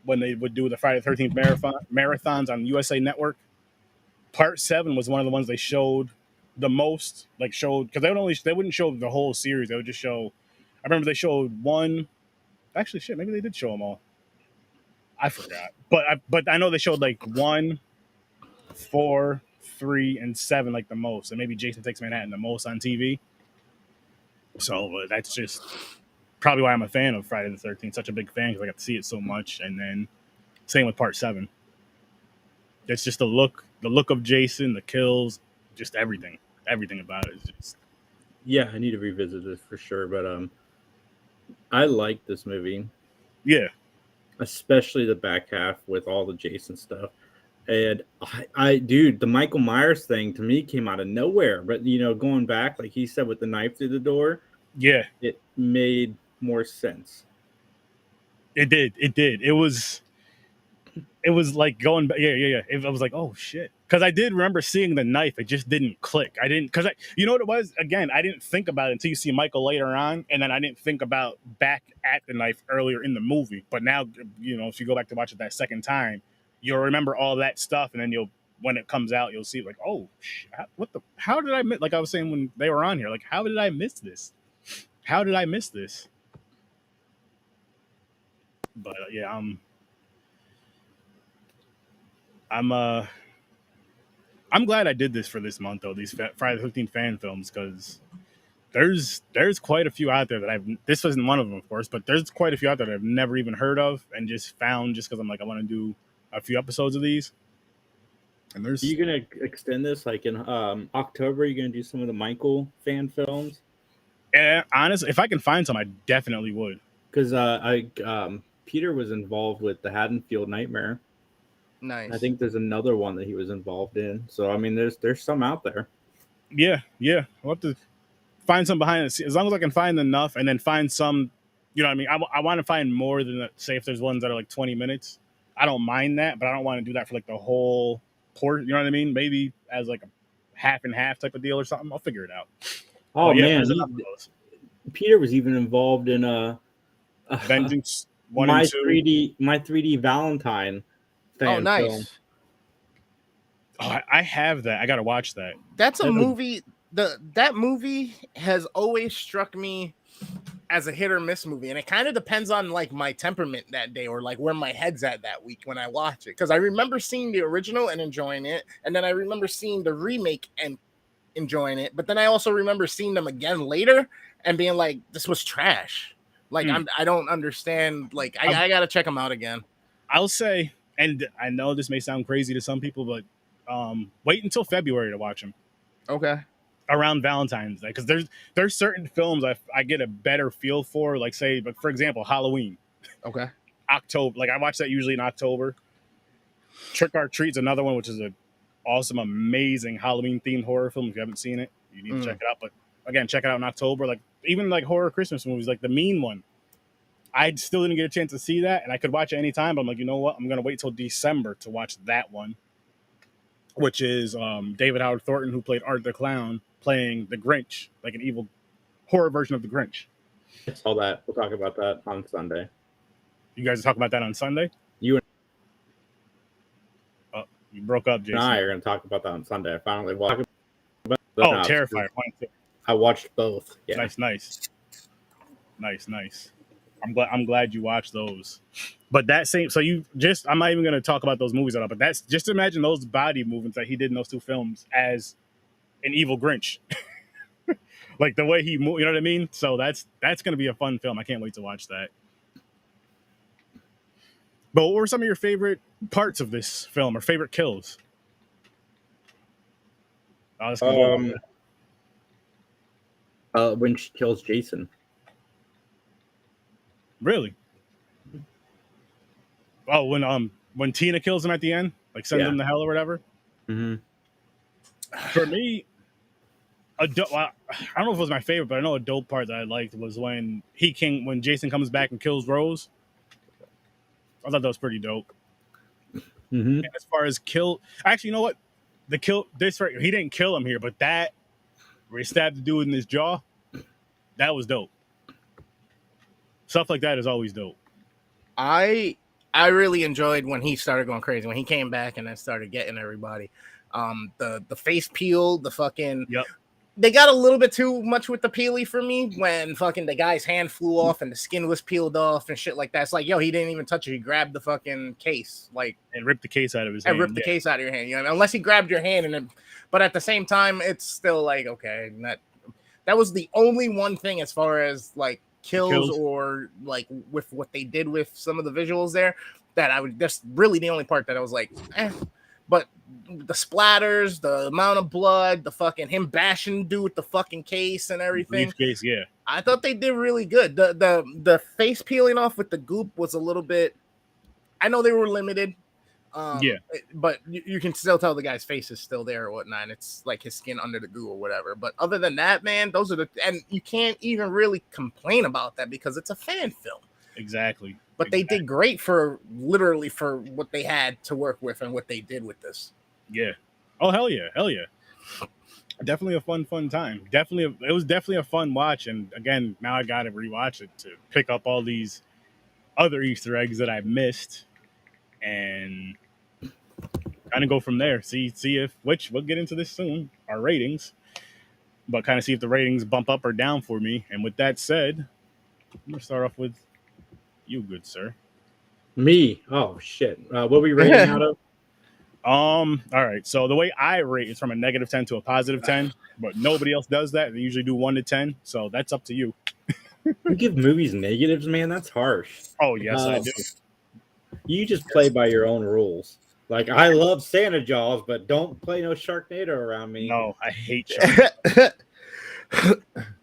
when they would do the Friday the 13th marathons on USA Network, part 7 was one of the ones they showed the most. Like because they wouldn't show the whole series. They would just show. I remember they showed one. Actually, shit, maybe they did show them all. I forgot, but I know they showed like 1, 4, 3, and 7 like the most, and maybe Jason Takes Manhattan the most on TV. So that's just probably why I'm a fan of Friday the 13th. Such a big fan, because I got to see it so much. And then same with part 7. It's just the look of Jason, the kills, just everything about it is just. Yeah, I need to revisit this for sure, but I like this movie. Yeah. Especially the back half with all the Jason stuff. And dude, the Michael Myers thing to me came out of nowhere. But, going back, like he said, with the knife through the door, yeah, it made more sense. It did. It was like going back. Yeah. I was like, oh, shit. Because I did remember seeing the knife. It just didn't click. You know what it was? Again, I didn't think about it until you see Michael later on. And then I didn't think about back at the knife earlier in the movie. But now, if you go back to watch it that second time, you'll remember all that stuff. And then when it comes out, you'll see like, oh, how did I miss? Like I was saying when they were on here, like, how did I miss this? How did I miss this? But I'm glad I did this for this month though. These Friday the 13th fan films, because there's quite a few out there that this wasn't one of them, of course, but there's quite a few out there that I've never even heard of and just found just because I'm like, I want to do a few episodes of these. And Are you gonna extend this like in October? Are you gonna do some of the Michael fan films? Honestly, if I can find some, I definitely would. Because Peter was involved with the Haddonfield Nightmare. Nice. I think there's another one that he was involved in. So I mean, there's some out there. Yeah. I'll have to find some behind the scenes. As long as I can find enough, and then find some, you know what I mean? I want to find more than that. Say if there's ones that are like 20 minutes, I don't mind that, but I don't want to do that for like the whole port. You know what I mean? Maybe as like a half and half type of deal or something. I'll figure it out. Oh yeah, man, Peter was even involved in Vengeance 1 my and 2. 3D Valentine fan nice. film. Oh, I have that. I gotta watch that. That's a movie. That movie has always struck me as a hit or miss movie, and it kind of depends on like my temperament that day or like where my head's at that week when I watch it. Because I remember seeing the original and enjoying it, and then I remember seeing the remake and enjoying it, but then I also remember seeing them again later and being like, "This was trash." Like I don't understand. Like I gotta check them out again. I'll say, and I know this may sound crazy to some people, but wait until February to watch them. Okay. Around Valentine's Day, because there's certain films I get a better feel for, like say, but for example, Halloween. Okay. October, like I watch that usually in October. Trick or Treat's another one, which is a awesome, amazing Halloween themed horror film. If you haven't seen it, you need to check it out. But again, check it out in October. Like even like horror Christmas movies, like The Mean One. I still didn't get a chance to see that, and I could watch it anytime. But I'm like, you know what? I'm gonna wait till December to watch that one, which is David Howard Thornton, who played Art the Clown, playing the Grinch, like an evil horror version of the Grinch. All that we'll talk about that on Sunday. You guys talk about that on Sunday? You broke up, Jason. and I are going to talk about that on Sunday. I finally watched. Terrifier. I watched both. Yeah. Nice. I'm glad you watched those. But that same, so you just, I'm not even going to talk about those movies at all, but that's just imagine those body movements that he did in those two films as an evil Grinch. Like the way he moved, you know what I mean? So that's going to be a fun film. I can't wait to watch that. But what were some of your favorite parts of this film or favorite kills? When she kills Jason. Really? Oh, when Tina kills him at the end, like sends him to hell or whatever. Mm-hmm. For me, I don't know if it was my favorite, but I know a dope part that I liked was when Jason comes back and kills Rose. I thought that was pretty dope. Mm-hmm. And as far as actually, you know what? He didn't kill him here, but that where he stabbed the dude in his jaw, that was dope. Stuff like that is always dope. I really enjoyed when he started going crazy, when he came back and then started getting everybody. The face peel, the fucking They got a little bit too much with the peely for me when fucking the guy's hand flew off and the skin was peeled off and shit like that. It's like, yo, he didn't even touch it. He grabbed the fucking case, like, and ripped the case out of his hand. And ripped the case out of your hand. You know, unless he grabbed your hand, but at the same time, it's still like, okay, that was the only one thing as far as like kills or like with what they did with some of the visuals there that I would just really the only part that I was like, But the splatters, the amount of blood, the fucking him bashing dude with the fucking case and everything. Briefcase, yeah. I thought they did really good. The face peeling off with the goop was a little bit. I know they were limited. But you can still tell the guy's face is still there or whatnot. It's like his skin under the goo or whatever. But other than that, man, and you can't even really complain about that because it's a fan film. Exactly. But they did great for what they had to work with and what they did with this. Yeah. Oh, hell yeah. Definitely a fun time. It was definitely a fun watch. And again, now I got to rewatch it to pick up all these other Easter eggs that I missed and kind of go from there. See if, which we'll get into this soon, our ratings, but kind of see if the ratings bump up or down for me. And with that said, I'm going to start off with you, good sir. Me? Oh, shit. What were we rating out of? All right. So the way I rate is from a -10 to a +10, but nobody else does that. They usually do 1 to 10. So that's up to you. You give movies negatives, man. That's harsh. Oh yes, I do. You just play by your own rules. Like I love Santa Jaws, but don't play no Sharknado around me. No, I hate sharks.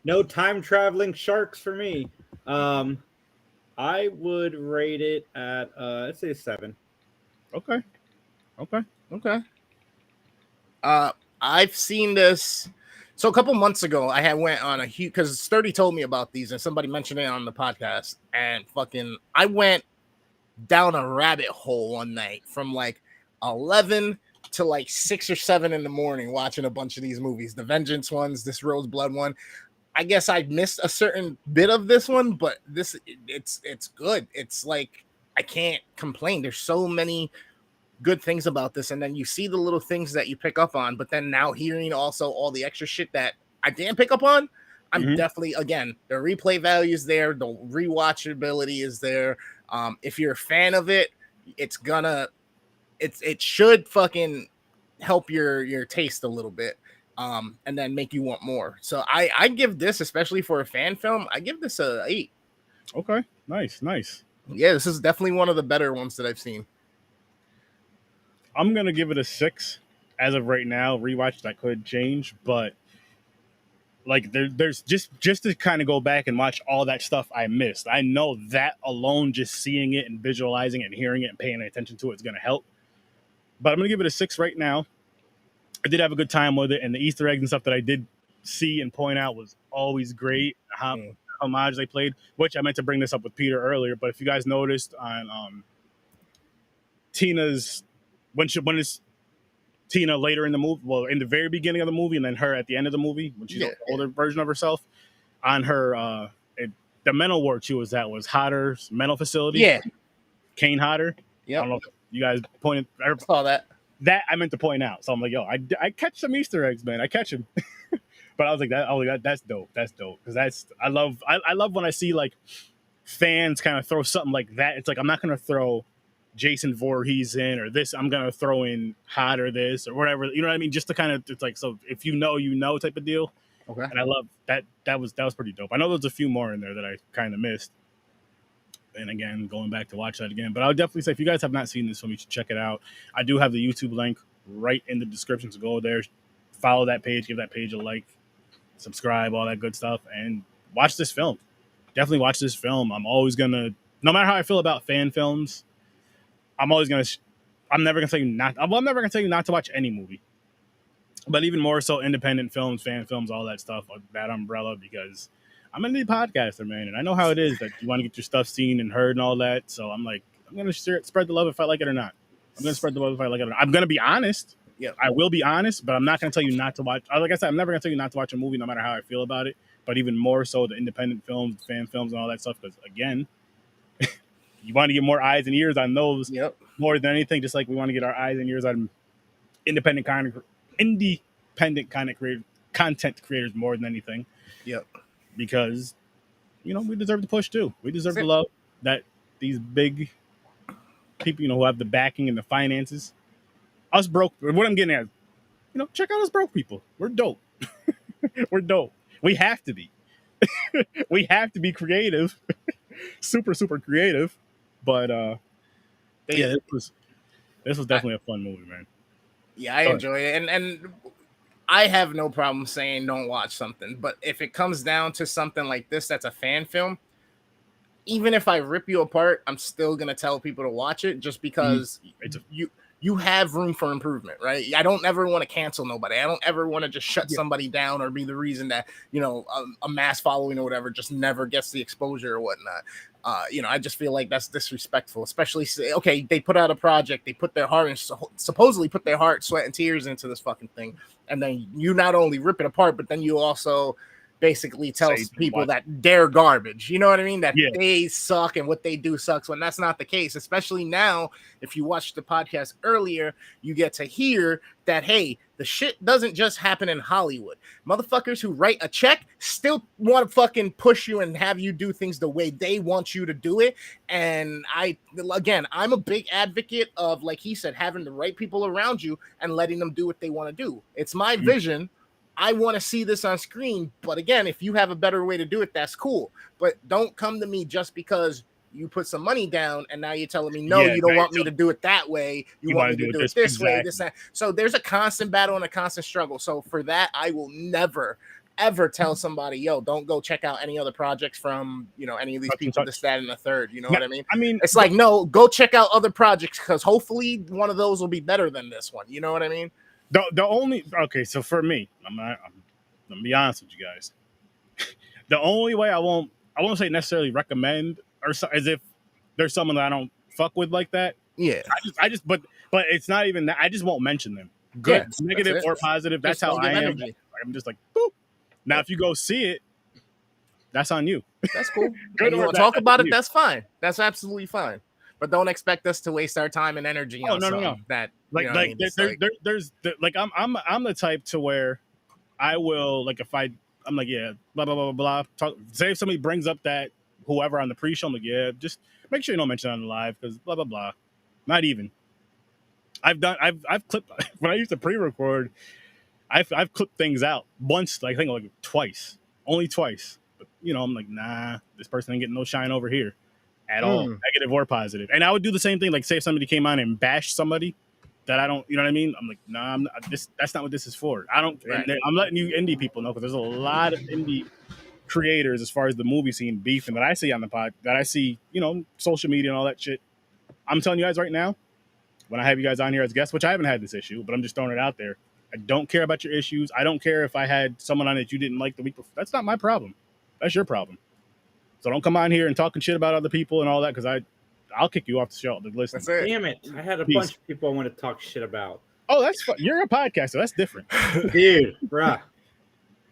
No time traveling sharks for me. I would rate it at let's say a 7. Okay. I've seen this. So a couple months ago, I had went on a huge because Sturdy told me about these, and somebody mentioned it on the podcast, and fucking I went down a rabbit hole one night from like 11 to like 6 or 7 in the morning watching a bunch of these movies, the Vengeance ones, this Rose Blood one. I guess I missed a certain bit of this one, but it's good. It's like I can't complain. There's so many good things about this, and then you see the little things that you pick up on, but then now hearing also all the extra shit that I didn't pick up on, I'm definitely, again, the replay value is there, the rewatchability is there. If you're a fan of it, it should fucking help your taste a little bit, and then make you want more. So I give this, especially for a fan film, I give this a 8. Okay, nice. Yeah, this is definitely one of the better ones that I've seen. I'm gonna give it a 6 as of right now. Rewatch that could change, but like there's just to kind of go back and watch all that stuff I missed. I know that alone, just seeing it and visualizing it and hearing it and paying attention to it is gonna help. But I'm gonna give it a 6 right now. I did have a good time with it, and the Easter eggs and stuff that I did see and point out was always great. How homage they played, which I meant to bring this up with Peter earlier. But if you guys noticed on Tina's when is Tina later in the movie, well, in the very beginning of the movie, and then her at the end of the movie when she's an older version of herself, on her the mental ward she was at was Hodder's mental facility. Yeah, Kane Hodder. Yeah, I don't know if you guys pointed. I saw that. That I meant to point out. So I'm like, yo, I catch some Easter eggs, man. I catch them. But I was like, that's dope. That's dope because I love when I see like fans kind of throw something like that. It's like I'm not gonna throw Jason Voorhees in or this. I'm gonna throw in Hot or this or whatever. You know what I mean? Just to kind of, it's like, so if you know type of deal. Okay. And I love that. That was pretty dope. I know there's a few more in there that I kind of missed. And again, going back to watch that again. But I would definitely say if you guys have not seen this film, you should check it out. I do have the YouTube link right in the description, so go there, follow that page, give that page a like, subscribe, all that good stuff, and watch this film. Definitely watch this film. I'm always gonna, no matter how I feel about fan films, I'm never gonna tell you not. I'm never gonna tell you not to watch any movie. But even more so, independent films, fan films, all that stuff, that umbrella, because I'm an indie podcaster, man, and I know how it is that you want to get your stuff seen and heard and all that. So I'm like, I'm gonna spread the love if I like it or not. I'm gonna spread the love if I like it or not. I'm gonna be honest. Yeah, I will be honest, but I'm not gonna tell you not to watch. Like I said, I'm never gonna tell you not to watch a movie, no matter how I feel about it. But even more so, the independent films, fan films, and all that stuff, because again, you want to get more eyes and ears on those. Yep. More than anything, just like we want to get our eyes and ears on independent kind of content creators more than anything. Yep. Because, we deserve the push too. We deserve the love that these big people, who have the backing and the finances. Us broke. What I'm getting at, check out us broke people. We're dope. We're dope. We have to be. We have to be creative. Super, super creative. But yeah, this was definitely a fun movie, man. Yeah, I enjoy it, and I have no problem saying don't watch something. But if it comes down to something like this, that's a fan film, even if I rip you apart, I'm still gonna tell people to watch it, just because you have room for improvement, right? I don't ever want to cancel nobody. I don't ever want to just shut somebody down or be the reason that a mass following or whatever just never gets the exposure or whatnot. I just feel like that's disrespectful, especially, okay, they put out a project, they put their heart and supposedly put their heart, sweat, and tears into this fucking thing, and then you not only rip it apart, but then you also basically tells Say too people much. that they're garbage. You know what I mean? That Yeah. they suck and what they do sucks, when that's not the case. Especially now, if you watched the podcast earlier, you get to hear that, hey, the shit doesn't just happen in Hollywood. Motherfuckers who write a check still want to fucking push you and have you do things the way they want you to do it. And I'm a big advocate of, like he said, having the right people around you and letting them do what they want to do. It's my vision. I want to see this on screen. But again, if you have a better way to do it, that's cool. But don't come to me just because you put some money down and now you're telling me, no, you don't want me to do it that way. You want me to do it this way, this, that. So there's a constant battle and a constant struggle. So for that, I will never, ever tell somebody, yo, don't go check out any other projects from, any of these people, this, that, and the third. You know what I mean? I mean, it's like, no, go check out other projects because hopefully one of those will be better than this one. You know what I mean? So for me, I'm gonna be honest with you guys. The only way I won't say necessarily recommend as if there's someone that I don't fuck with like that. Yeah. But it's not even that. I just won't mention them. Good, negative, or positive. That's how I am. I'm just like, boop. Now, if you go see it, that's on you. That's cool. Good, you want to talk about it? That's fine. That's absolutely fine. But don't expect us to waste our time and energy on something that there's I'm the type to where I will, like, if I'm like, yeah, blah blah blah blah blah. Say if somebody brings up that whoever on the pre-show, I'm like, yeah, just make sure you don't mention it on the live because blah blah blah. Not even. I've clipped when I used to pre-record. I've clipped things out once, I think like twice, only twice. But I'm like, nah, this person ain't getting no shine over here at all, negative or positive. And I would do the same thing. Like, say if somebody came on and bashed somebody that I don't, you know what I mean? I'm like, nah, that's not what this is for. I don't. Right. I'm letting you indie people know because there's a lot of indie creators as far as the movie scene beefing that I see on the pod, that I see, social media and all that shit. I'm telling you guys right now, when I have you guys on here as guests, which I haven't had this issue, but I'm just throwing it out there. I don't care about your issues. I don't care if I had someone on that you didn't like the week before. That's not my problem. That's your problem. So don't come on here and talking shit about other people and all that, because I'll kick you off the show. Listen, damn it! I had a bunch of people I want to talk shit about. Oh, that's fun. You're a podcaster. That's different, dude, bruh.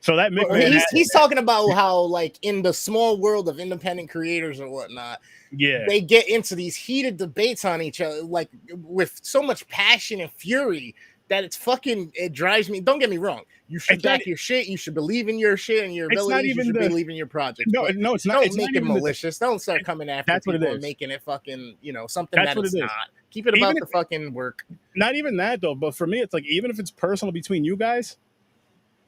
So that he's talking about how, like, in the small world of independent creators and whatnot, they get into these heated debates on each other, like, with so much passion and fury that it drives me. Don't get me wrong. You should back your shit. You should believe in your shit and your abilities. You should believe in your project. No, it's not. Don't make it malicious. Don't start coming after people and making it fucking, something that it's not. Keep it about the fucking work. Not even that, though. But for me, it's like, even if it's personal between you guys,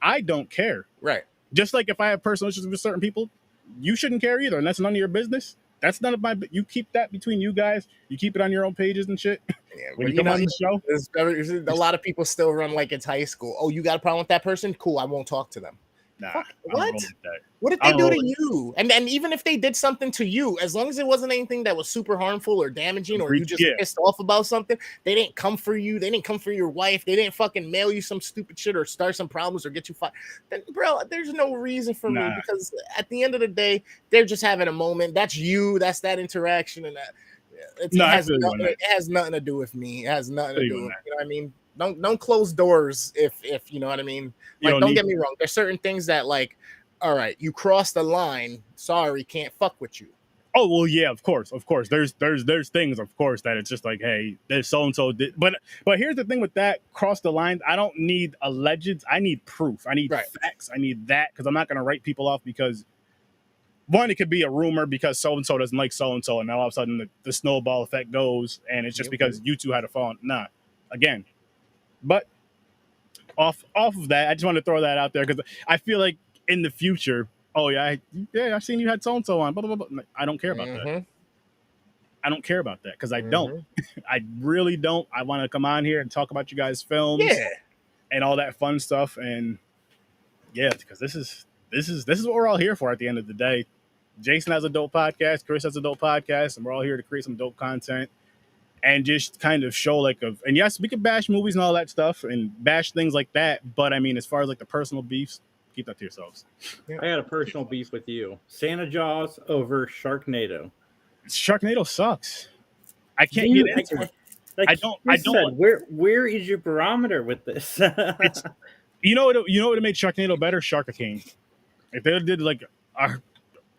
I don't care. Right. Just like if I have personal issues with certain people, you shouldn't care either. And that's none of your business. That's none of my. You keep that between you guys. You keep it on your own pages and shit. Yeah, when you come on the show, a lot of people still run like it's high school. Oh, you got a problem with that person? Cool, I won't talk to them. Nah, what? What did they do to you? And even if they did something to you, as long as it wasn't anything that was super harmful or damaging, or you just pissed off about something, they didn't come for you. They didn't come for your wife. They didn't fucking mail you some stupid shit or start some problems or get you fired. Then, bro, there's no reason for me, because at the end of the day, they're just having a moment. That's you. That's that interaction, and that. It has nothing to do with me. It has nothing to do with, you know what I mean? Don't close doors if you know what I mean. Like, don't get me wrong. There's certain things that, like, all right, you crossed the line. Sorry, can't fuck with you. Oh well, yeah, of course. There's things, of course, that it's just like, hey, there's so and so did. But here's the thing with that, cross the line. I don't need alleged. I need proof. I need facts. I need that, because I'm not gonna write people off because. One, it could be a rumor because so-and-so doesn't like so-and-so, and now all of a sudden the snowball effect goes, and it's just because you two had a phone. Nah, again. But off of that, I just want to throw that out there because I feel like in the future, I've seen you had so-and-so on, blah, blah, blah. I don't care about that. I don't care about that because I don't. I really don't. I want to come on here and talk about you guys' films and all that fun stuff. And yeah, because this is what we're all here for at the end of the day. Jason has a dope podcast. Chris has a dope podcast, and we're all here to create some dope content and just kind of show and yes, we can bash movies and all that stuff and bash things like that. But I mean, as far as like the personal beefs, keep that to yourselves. I had a personal beef with you. Santa Jaws over Sharknado. Sharknado sucks. I can't get into it. I don't. Where is your barometer with this? You know what made Sharknado better? Shark King. If they did like a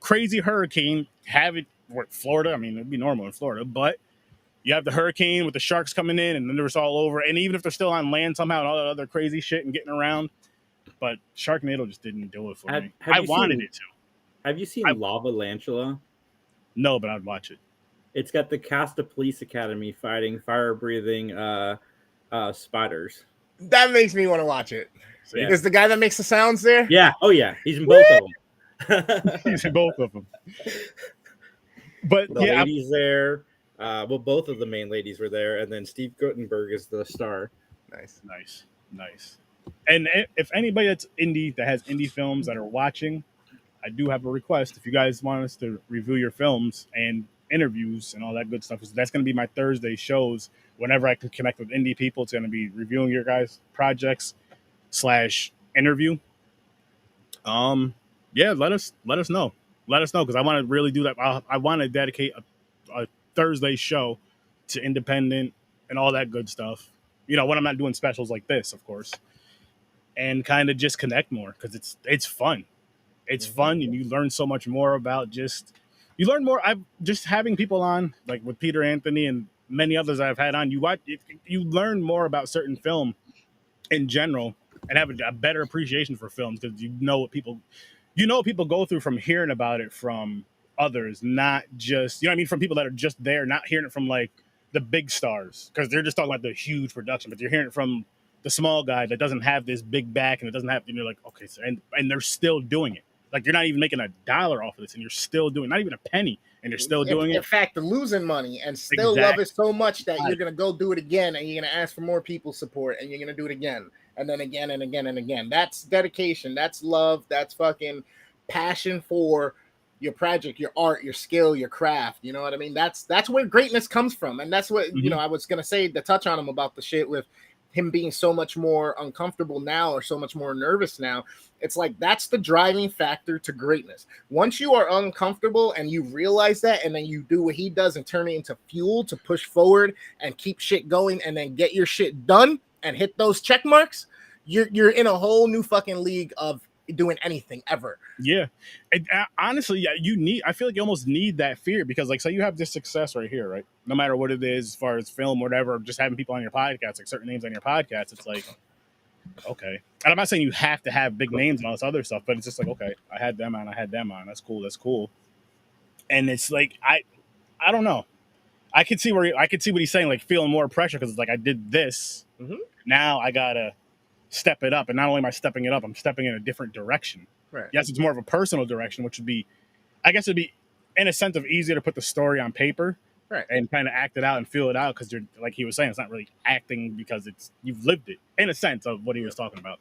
crazy hurricane, have it with Florida. I mean, it'd be normal in Florida, but you have the hurricane with the sharks coming in, and then there's all over. And even if they're still on land somehow and all that other crazy shit and getting around, but Sharknado just didn't do it for me. I wanted it to. Have you seen Lava Lantula? No, but I'd watch it. It's got the cast of Police Academy fighting fire-breathing spiders. That makes me want to watch it. So, yeah. Is the guy that makes the sounds there? Yeah. Oh, yeah. He's in both of them. He's in both of them. But the ladies there. Well, both of the main ladies were there, and then Steve Guttenberg is the star. Nice. And if anybody that's indie, that has indie films that are watching, I do have a request. If you guys want us to review your films and interviews and all that good stuff, that's going to be my Thursday shows. Whenever I can connect with indie people, it's going to be reviewing your guys' projects / interview. Yeah, let us know. Let us know, because I want to really do that. I want to dedicate a Thursday show to independent and all that good stuff. You know, when I'm not doing specials like this, of course, and kind of just connect more, because it's fun. It's fun, and you learn so much more about you learn more. I've just having people on, like with Peter Anthony and many others I've had on. You learn more about certain film in general, and have a better appreciation for films, because you know what people go through from hearing about it from others, not just, you know what I mean, from people that are just there, not hearing it from like the big stars, because they're just talking about the huge production, but you're hearing it from the small guy that doesn't have this big back, and it doesn't have, and you're like, okay, so, and they're still doing it. Like, you're not even making $1 off of this, and you're still doing, not even a penny, and you're still doing it. In fact, they're losing money and still love it so much that you're going to go do it again, and you're going to ask for more people's support, and you're going to do it again, and then again, and again, and again. That's dedication. That's love. That's fucking passion for your project, your art, your skill, your craft. You know what I mean? That's where greatness comes from. And that's what, you know, I was going to say, to touch on him about the shit with him being so much more uncomfortable now, or so much more nervous now. It's like, that's the driving factor to greatness. Once you are uncomfortable and you realize that, and then you do what he does and turn it into fuel to push forward and keep shit going, and then get your shit done and hit those check marks, you're in a whole new fucking league of doing anything ever. Yeah. And, honestly, yeah, I feel like you almost need that fear, because like, say you have this success right here, right? No matter what it is, as far as film, whatever, just having people on your podcast, like certain names on your podcast, it's like, okay. And I'm not saying you have to have big names and all this other stuff, but it's just like, okay, I had them on. That's cool. And it's like, I don't know. I could see what he's saying, like feeling more pressure, because it's like, I did this. Now I gotta step it up, and not only am I stepping it up, I'm stepping in a different direction. Right. Yes, it's more of a personal direction, which would be, I guess it'd be in a sense of easier to put the story on paper, right, and kind of act it out and feel it out, because you're, like he was saying, it's not really acting, because you've lived it, in a sense of what he was talking about.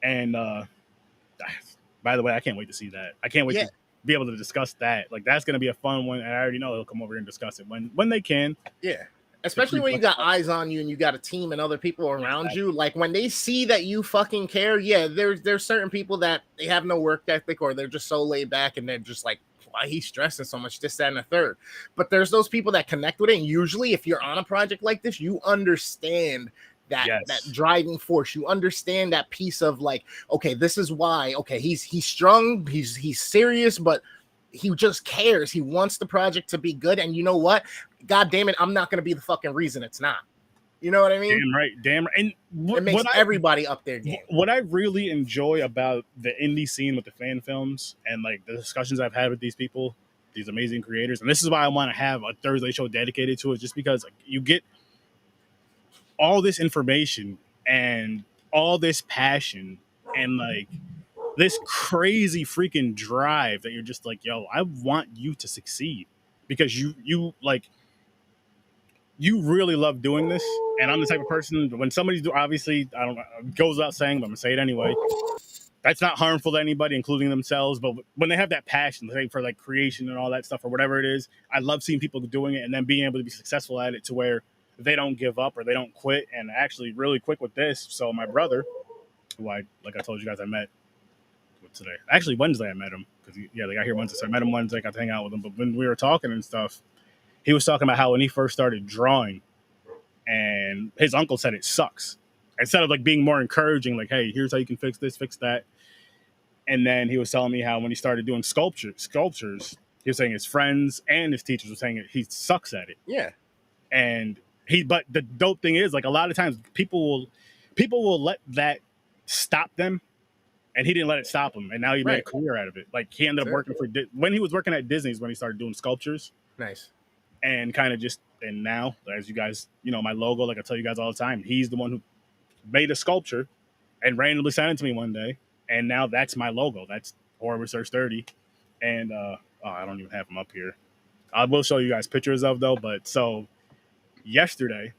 And by the way, I can't wait to see that. I can't wait to be able to discuss that. Like, that's going to be a fun one, and I already know he'll come over here and discuss it when they can. Yeah. Especially when you got eyes on you and you got a team and other people around you. Like, when they see that you fucking care, there's certain people that they have no work ethic, or they're just so laid back, and they're just like, why he's stressing so much, this, that, and the third. But there's those people that connect with it, and usually if you're on a project like this, you understand that driving force. You understand that piece of like, okay, this is why. Okay, he's strong, he's serious, but he just cares. He wants the project to be good. And you know what? God damn it, I'm not going to be the fucking reason it's not. You know what I mean? Damn right. And it makes everybody up their game. What I really enjoy about the indie scene with the fan films, and like the discussions I've had with these people, these amazing creators, and this is why I want to have a Thursday show dedicated to it, just because like, you get all this information and all this passion and like this crazy freaking drive that you're just like, yo, I want you to succeed, because you really love doing this. And I'm the type of person, when somebody's obviously, I don't know, it goes without saying, but I'm gonna say it anyway, that's not harmful to anybody, including themselves. But when they have that passion, say, for like creation and all that stuff, or whatever it is, I love seeing people doing it and then being able to be successful at it, to where they don't give up or they don't quit. And actually really quick with this, so my brother, who like I told you guys, I met today. Actually, Wednesday I met him, because they got here Wednesday. So I met him Wednesday, got to hang out with him. But when we were talking and stuff, he was talking about how when he first started drawing, and his uncle said it sucks, instead of like being more encouraging, like, hey, here's how you can fix this, fix that. And then he was telling me how when he started doing sculptures, he was saying his friends and his teachers were saying he sucks at it. Yeah. And but the dope thing is, like, a lot of times people will let that stop them, and he didn't let it stop him. And now he made a career out of it. Like, he ended up working for when he was working at Disney's when he started doing sculptures. Nice. And kind of and now, as you guys, my logo, like I tell you guys all the time, he's the one who made a sculpture and randomly sent it to me one day. And now that's my logo. That's Horror Research 30. And I don't even have them up here. I will show you guys pictures of, though. But so yesterday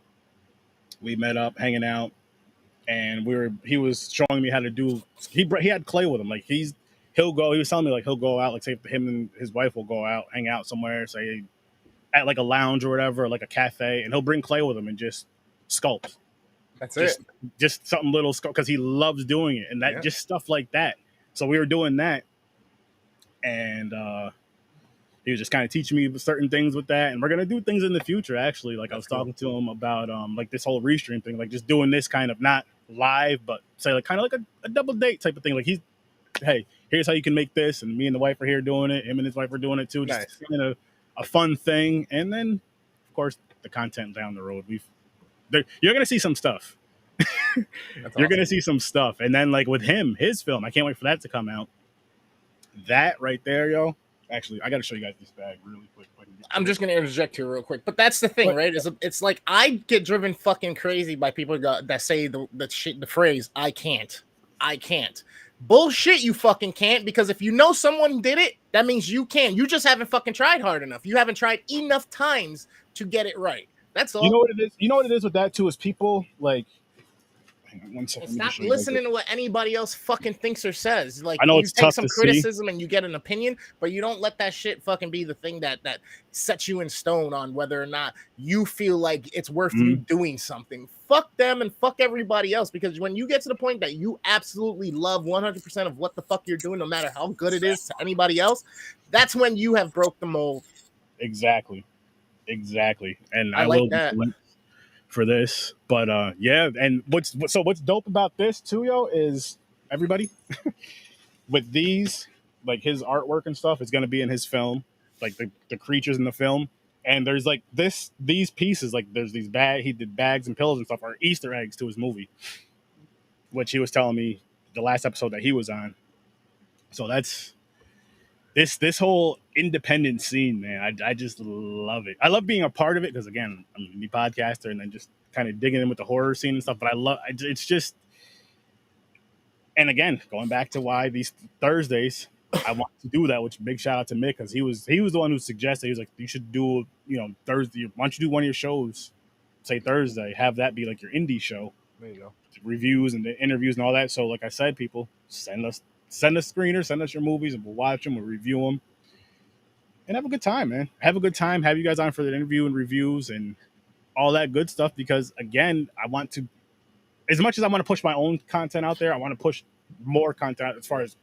we met up hanging out, and he was showing me how to do, he had clay with him. Like, he was telling me, like, he'll go out, like, say him and his wife will go out, hang out somewhere, say at like a lounge or whatever, or like a cafe, and he'll bring clay with him and just sculpt. That's just something little, because he loves doing it, and that just stuff like that. So we were doing that, and he was just kind of teaching me certain things with that, and we're gonna do things in the future. Actually, like, I was talking to him about like this whole restream thing, like just doing this kind of not live, but say like kind of like a double date type of thing. Like, hey, here's how you can make this, and me and the wife are here doing it. Him and his wife are doing it too. Just a fun thing, and then of course the content down the road. You're gonna see some stuff. You're gonna see some stuff, and then like with his film, I can't wait for that to come out. That right there, yo. Actually, I gotta show you guys this bag really quick. I'm just gonna interject here real quick, but that's the thing, right? It's like I get driven fucking crazy by people that say the phrase "I can't." Bullshit, you fucking can't, because if you know someone did it, that means you can. You just haven't fucking tried hard enough. You haven't tried enough times to get it right. That's all. You know what it is? You know what it is with that too, is people like, hang on one second. Stop listening to what anybody else fucking thinks or says. Like, I know you it's take tough some to criticism and you get an opinion, but you don't let that shit fucking be the thing that sets you in stone on whether or not you feel like it's worth you doing something. Fuck them and fuck everybody else, because when you get to the point that you absolutely love 100% of what the fuck you're doing, no matter how good it is to anybody else, that's when you have broke the mold. Exactly. And I like will that for this, but yeah. And what's dope about this too, yo, is everybody with these, like, his artwork and stuff is going to be in his film, like the creatures in the film. And there's like these pieces, like there's these he did bags and pillows and stuff, are Easter eggs to his movie, which he was telling me the last episode that he was on. So that's this whole independent scene, man. I just love it. I love being a part of it because, again, I'm a indie podcaster, and then just kind of digging in with the horror scene and stuff. But it's just, and again, going back to why these Thursdays, I want to do that, which big shout out to Mick, because he was the one who suggested. He was like, you should do, Thursday. Why don't you do one of your shows, say Thursday, have that be like your indie show. There you go. Reviews and the interviews and all that. So like I said, people, send us screeners, send us your movies, and we'll watch them, we'll review them, and have a good time, man. Have a good time. Have you guys on for the interview and reviews and all that good stuff, because again, I want to, as much as I want to push my own content out there, I want to push more content as far as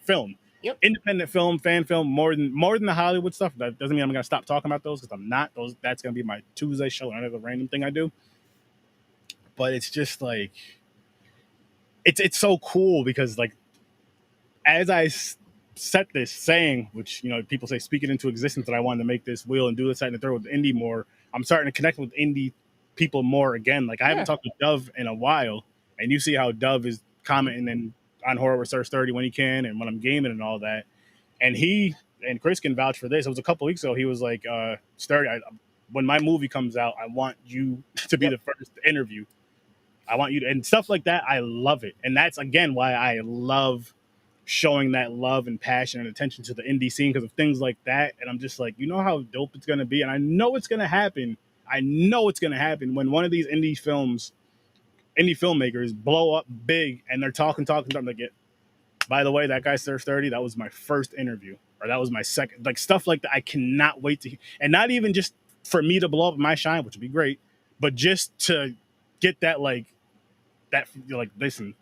film. Yep. Independent film, fan film, more than the Hollywood stuff. That doesn't mean I'm gonna stop talking about those, because I'm not. That's gonna be my Tuesday show, and another random thing I do. But it's just like, it's so cool, because like, as I set this saying, which, people say, speak it into existence, that I wanted to make this wheel and do this, that, and the third with indie more. I'm starting to connect with indie people more again. Like, I haven't talked to Dove in a while, and you see how Dove is commenting on Horror Research 30 when he can, and when I'm gaming and all that. And he and Chris can vouch for this. It was a couple weeks ago. He was like, Sturdy, when my movie comes out, I want you to be the first interview. I want you to, and stuff like that. I love it. And that's, again, why I love showing that love and passion and attention to the indie scene, because of things like that. And I'm just like, how dope it's going to be. And I know it's going to happen. When one of these indie filmmakers blow up big, and they're talking, like, by the way, that guy Surf 30, that was my first interview, or that was my second, like, stuff like that. I cannot wait to hear. And not even just for me to blow up my shine, which would be great, but just to get that, like, listen,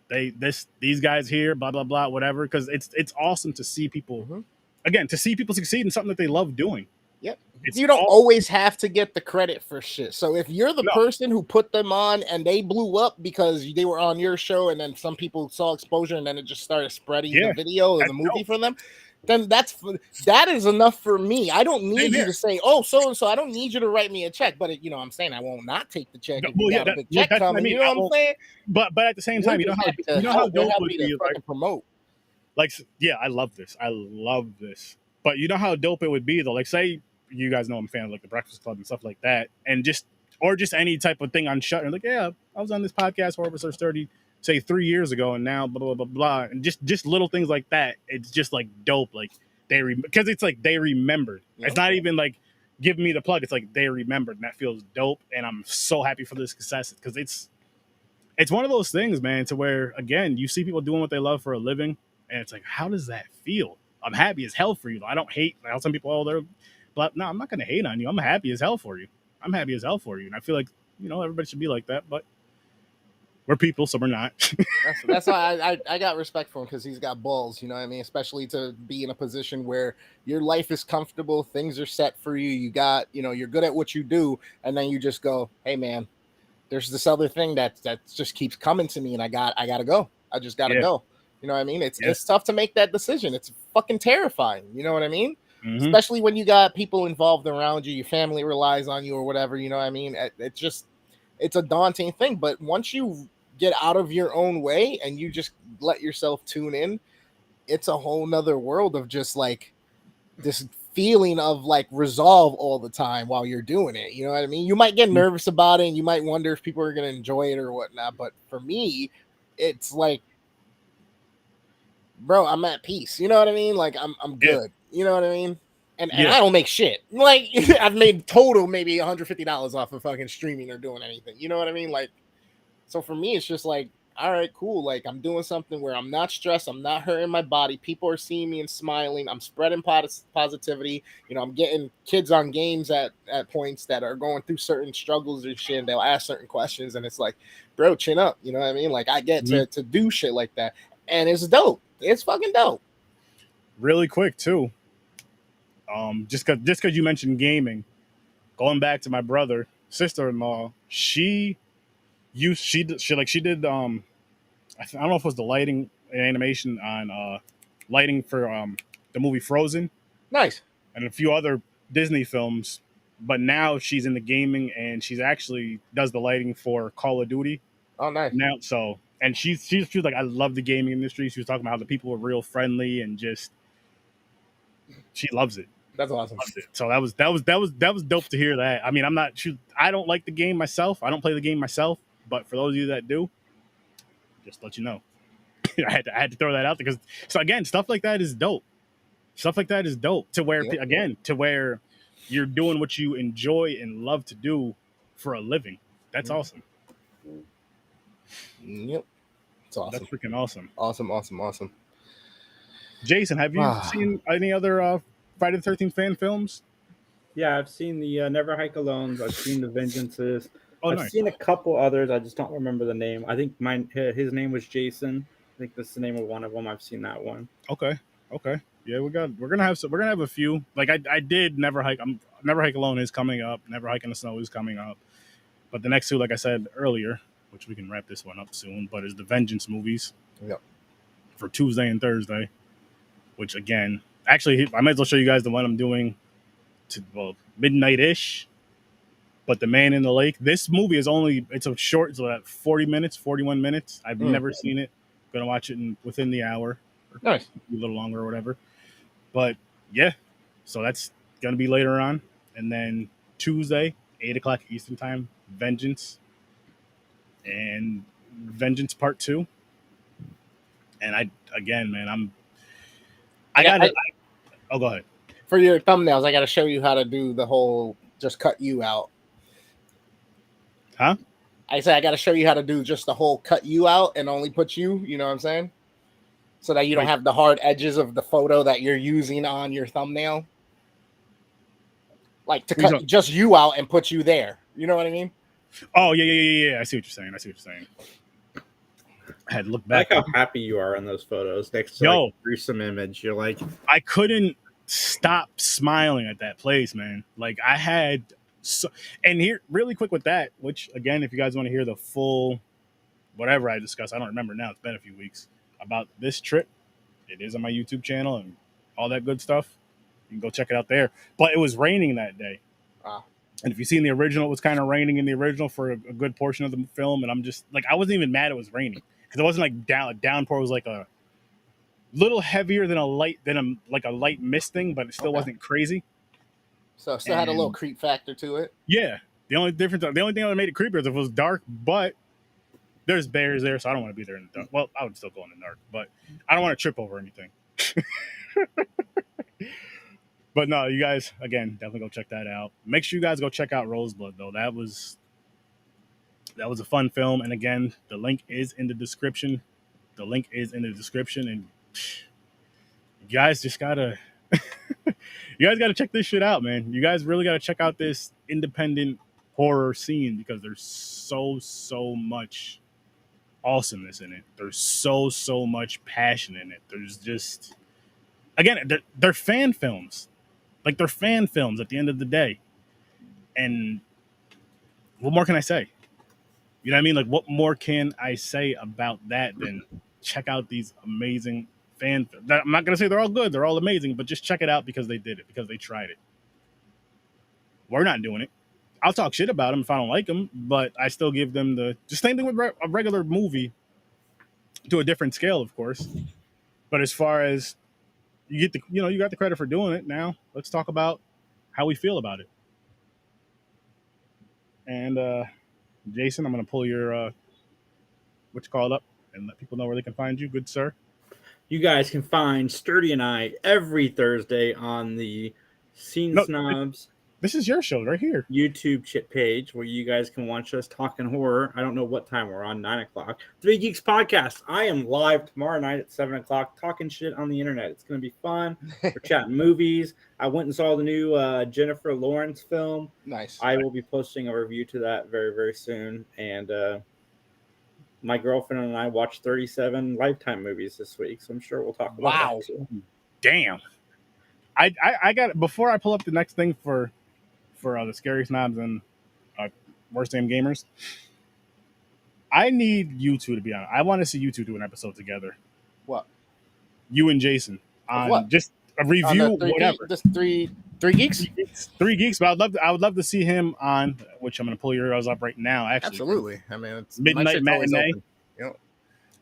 these guys here, blah blah blah, whatever, because it's awesome to see people again, to see people succeed in something that they love doing. Yep. It's You don't all- always have to get the credit for shit. So if you're the No. person who put them on and they blew up because they were on your show and then some people saw exposure and then it just started spreading Yeah, the video or that's the movie dope. for them, then that is enough for me. I don't need you here. to say, oh, so and so. I don't need you to write me a check, but you know what I'm saying, I won't not take the check No, if you well, yeah, got a that- big yeah, check that's what I coming. mean. You know I what I'm won't- saying? But at the same We're time, you know just how happy to how help. We're dope would happy to be, fucking promote. like yeah, I love this. I love this. But you know how dope it would be though. Like say you guys know I'm a fan of like the Breakfast Club and stuff like that, and just any type of thing on Shutter. Like yeah, I was on this podcast Horror Research 30 say 3 years ago, and now blah blah blah blah, and just little things like that. It's just like dope. Like because it's like they remembered. Yeah. It's not even like giving me the plug. It's like they remembered, and that feels dope. And I'm so happy for this success because it's one of those things, man, to where again you see people doing what they love for a living, and it's like, how does that feel? I'm happy as hell for you. I don't hate. Like, some people, oh, they're, but no, I'm not gonna hate on you. I'm happy as hell for you. I'm happy as hell for you, and I feel like everybody should be like that. But we're people, so we're not. That's why I got respect for him because he's got balls. You know what I mean? Especially to be in a position where your life is comfortable, things are set for you. You got you're good at what you do, and then you just go, hey man, there's this other thing that just keeps coming to me, and I gotta go. I just gotta go. You know what I mean? It's tough to make that decision. It's fucking terrifying. You know what I mean? Mm-hmm. Especially when you got people involved around you, your family relies on you or whatever. You know what I mean? It's a daunting thing. But once you get out of your own way and you just let yourself tune in, it's a whole nother world of just like this feeling of like resolve all the time while you're doing it. You know what I mean? You might get nervous about it and you might wonder if people are going to enjoy it or whatnot. But for me, it's like, bro, I'm at peace. You know what I mean? Like I'm good. You know what I mean? And I don't make shit. Like I've made total maybe $150 off of fucking streaming or doing anything. You know what I mean? Like, so for me, it's just like, all right, cool. Like I'm doing something where I'm not stressed. I'm not hurting my body. People are seeing me and smiling. I'm spreading positivity. I'm getting kids on games at points that are going through certain struggles or shit. And they'll ask certain questions. And it's like, bro, chin up. You know what I mean? Like I get to do shit like that. And it's dope. It's fucking dope. Really quick too. Just cause you mentioned gaming, going back to my sister-in-law, she did I don't know if it was the lighting and animation on lighting for the movie Frozen. Nice. And a few other Disney films, but now she's in the gaming and she's actually does the lighting for Call of Duty. Oh, nice. Now, so and she's like, I love the gaming industry. She was talking about how the people were real friendly and just she loves it. That's awesome. So that was dope to hear that. I mean, I don't like the game myself. I don't play the game myself, but for those of you that do, just let you know. I had to throw that out there because so again, stuff like that is dope. Stuff like that is dope to where where you're doing what you enjoy and love to do for a living. That's awesome. Yep. It's awesome. That's freaking awesome. Awesome. Jason, have you seen any other Friday the 13th fan films? Yeah, I've seen the Never Hike Alone. I've seen the Vengeances. I've Nice. seen a couple others. I just don't remember the name. I think his name was Jason. I think that's the name of one of them. I've seen that one. Okay. Yeah, we're gonna have a few. Like I did Never Hike. Never Hike Alone is coming up. Never Hike in the Snow is coming up. But the next two, like I said earlier, which we can wrap this one up soon, but is the Vengeance movies. Yep. For Tuesday and Thursday. Which again, actually, I might as well show you guys the one I'm doing midnight-ish. But The Man in the Lake. This movie it's a short, it's about 40 minutes, 41 minutes. I've never seen it. Gonna watch it within the hour. Nice. A little longer or whatever. But yeah, so that's gonna be later on. And then Tuesday, 8 o'clock Eastern time, Vengeance. And Vengeance Part 2. And go ahead. For your thumbnails, I got to show you how to do the whole just cut you out. Huh? I said I got to show you how to do just the whole cut you out and only put you. You know what I'm saying? So that you don't have the hard edges of the photo that you're using on your thumbnail. Like to cut just you out and put you there. You know what I mean? Oh, yeah. I see what you're saying. I had to look back. I like how happy you are on those photos next to like a gruesome image. You're like, I couldn't stop smiling at that place, man. Like I had so, and here really quick with that, which again, if you guys want to hear the full whatever I discussed, I don't remember now. It's been a few weeks about this trip. It is on my YouTube channel and all that good stuff. You can go check it out there. But it was raining that day. Wow. And if you seen the original, it was kind of raining in the original for a good portion of the film. And I'm just like, I wasn't even mad it was raining because it wasn't like downpour. It was like a little heavier than a light misting, but it still wasn't crazy. So it still had a little creep factor to it. Yeah. The only thing that made it creepier is if it was dark, but there's bears there, so I don't want to be there in the dark. Well, I would still go in the dark, but I don't want to trip over anything. But no, you guys, again, definitely go check that out. Make sure you guys go check out Roseblood, though. That was a fun film. And again, the link is in the description. And you guys just gotta check this shit out, man. You guys really gotta check out this independent horror scene because there's so much awesomeness in it. There's so much passion in it. There's just, again, they're fan films. Like, they're fan films at the end of the day. And what more can I say? You know what I mean? Like, what more can I say about that than check out these amazing fan films? I'm not going to say they're all good. They're all amazing. But just check it out because they did it. Because they tried it. We're not doing it. I'll talk shit about them if I don't like them. But I still give them the same thing with a regular movie. To a different scale, of course. But as far as you got the credit for doing it. Now let's talk about how we feel about it. And Jason, I'm going to pull your what you call it up and let people know where they can find you, good sir. You guys can find Sturdy and I every Thursday on the Scene Snobs. This is your show right here. YouTube page where you guys can watch us talking horror. I don't know what time we're on, 9 o'clock. 3 Geeks Podcast. I am live tomorrow night at 7 o'clock talking shit on the internet. It's going to be fun. We're chatting movies. I went and saw the new Jennifer Lawrence film. Nice. I will be posting a review to that very, very soon. And my girlfriend and I watched 37 Lifetime movies this week, so I'm sure we'll talk about that too. Damn. I got, before I pull up the next thing for the Scary Snobs and Worst Damn Gamers, I need you two to be on. I want to see you two do an episode together. What? You and Jason on what? Just a review, whatever. Just three geeks. 3 Geeks, but I would love to see him on. Which I'm going to pull yours up right now. Actually, Absolutely. I mean, it's Midnight Matinee. Yep.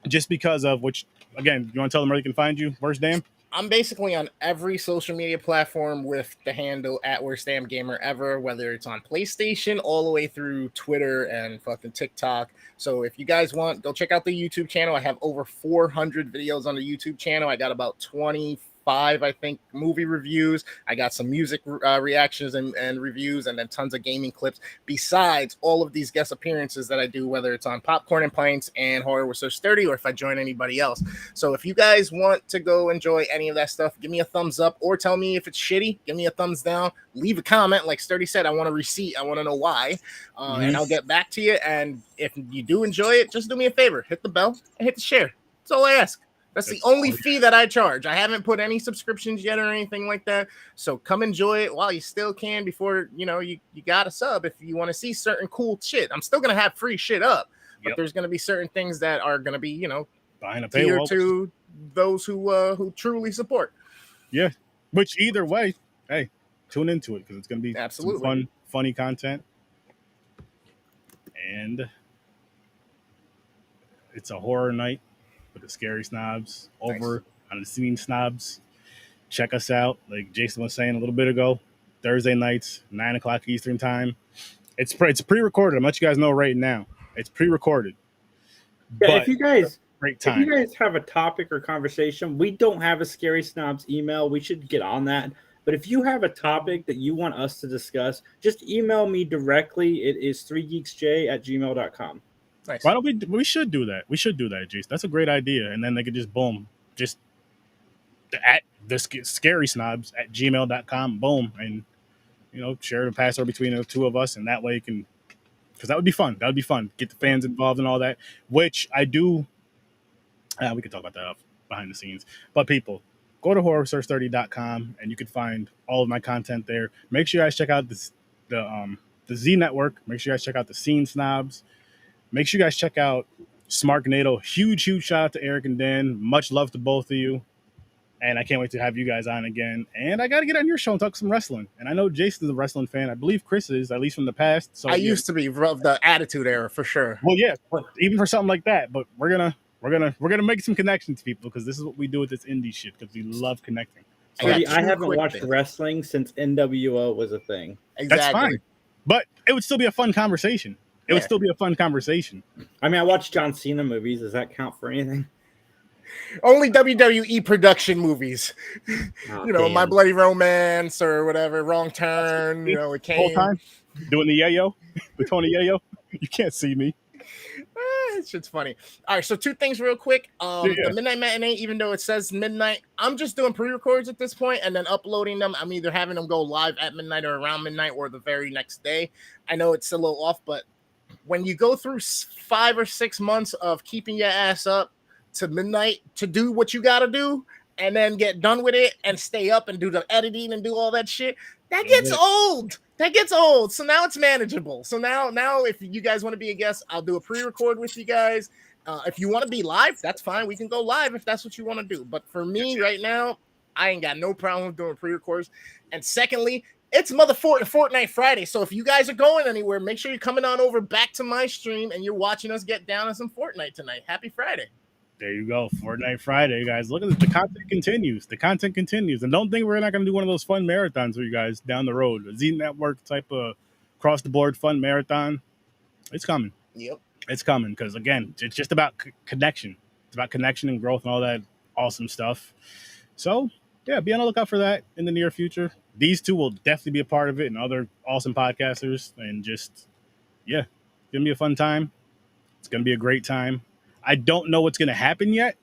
Just because of which, again, you want to tell them where they can find you? Worst Damn. I'm basically on every social media platform with the handle @WORSTDAMNGAMEREVR, whether it's on PlayStation all the way through Twitter and fucking TikTok. So if you guys want, go check out the YouTube channel. I have over 400 videos on the YouTube channel. I got about 25, I think, movie reviews. I got some music reactions and reviews, and then tons of gaming clips. Besides all of these guest appearances that I do, whether it's on Popcorn and Pints and Horror Was So Sturdy, or if I join anybody else. So if you guys want to go enjoy any of that stuff, give me a thumbs up or tell me if it's shitty. Give me a thumbs down. Leave a comment. Like Sturdy said, I want a receipt. I want to know why. And I'll get back to you. And if you do enjoy it, just do me a favor. Hit the bell and hit the share. That's all I ask. That's the only fee that I charge. I haven't put any subscriptions yet or anything like that. So come enjoy it while you still can before, you got a sub if you want to see certain cool shit. I'm still going to have free shit up, but there's going to be certain things that are going to be, behind a tier paywall to those who truly support. Yeah. Which either way, hey, tune into it because it's going to be absolutely some fun, funny content. And it's a horror night with the Scary Snobs over on the Scene Snobs. Check us out. Like Jason was saying a little bit ago, Thursday nights, 9 o'clock Eastern time. It's pre-recorded. I'm letting you guys know right now. It's pre-recorded. Yeah, if you guys have a topic or conversation, we don't have a Scary Snobs email. We should get on that. But if you have a topic that you want us to discuss, just email me directly. It is 3geeksj@gmail.com. Nice. Why don't we should do that. We should do that, Jason. That's a great idea. And then they could just at the Scary Snobs @gmail.com, boom, and share the password between the two of us, and that way you can, because that would be fun. That would be fun. Get the fans involved and all that, which I do. We could talk about that behind the scenes. But people, go to horrorsearch30.com and you can find all of my content there. Make sure you guys check out the Z Network. Make sure you guys check out the Scene Snobs. Make sure you guys check out Smarknado. Huge shout out to Eric and Dan. Much love to both of you. And I can't wait to have you guys on again. And I got to get on your show and talk some wrestling. And I know Jason's a wrestling fan. I believe Chris is, at least from the past. So I used to be of the Attitude Era for sure. Well, yeah, but even for something like that. But we're gonna make some connections, people, because this is what we do with this indie shit. Because we love connecting. So I haven't watched wrestling since NWO was a thing. Exactly. That's fine. But it would still be a fun conversation. It would still be a fun conversation. I mean, I watch John Cena movies. Does that count for anything? Only WWE production movies. Oh, you know, damn. My Bloody Romance or whatever, Wrong Turn. You know, it The whole came. time doing the yayo, the Tony yayo. You can't see me. It's shit's funny. All right, so two things real quick. Yeah. The Midnight Matinee, even though it says midnight, I'm just doing pre-records at this point and then uploading them. I'm either having them go live at midnight or around midnight or the very next day. I know it's a little off, but when you go through 5 or 6 months of keeping your ass up to midnight to do what you got to do and then get done with it and stay up and do the editing and do all that shit, that gets old. That gets old. So now it's manageable. So now if you guys want to be a guest, I'll do a pre-record with you guys. If you want to be live, that's fine. We can go live if that's what you want to do. But for me right now, I ain't got no problem with doing pre-records. And secondly, it's Fortnite Friday. So if you guys are going anywhere, make sure you're coming on over back to my stream and you're watching us get down on some Fortnite tonight. Happy Friday. There you go. Fortnite Friday, guys. Look at this. The content continues. The content continues. And don't think we're not going to do one of those fun marathons for you guys down the road. A Z Network type of across-the-board fun marathon. It's coming. Yep. It's coming because, again, it's just about connection. It's about connection and growth and all that awesome stuff. So, yeah, be on the lookout for that in the near future. These two will definitely be a part of it and other awesome podcasters. And just, yeah, it's going to be a fun time. It's going to be a great time. I don't know what's going to happen yet,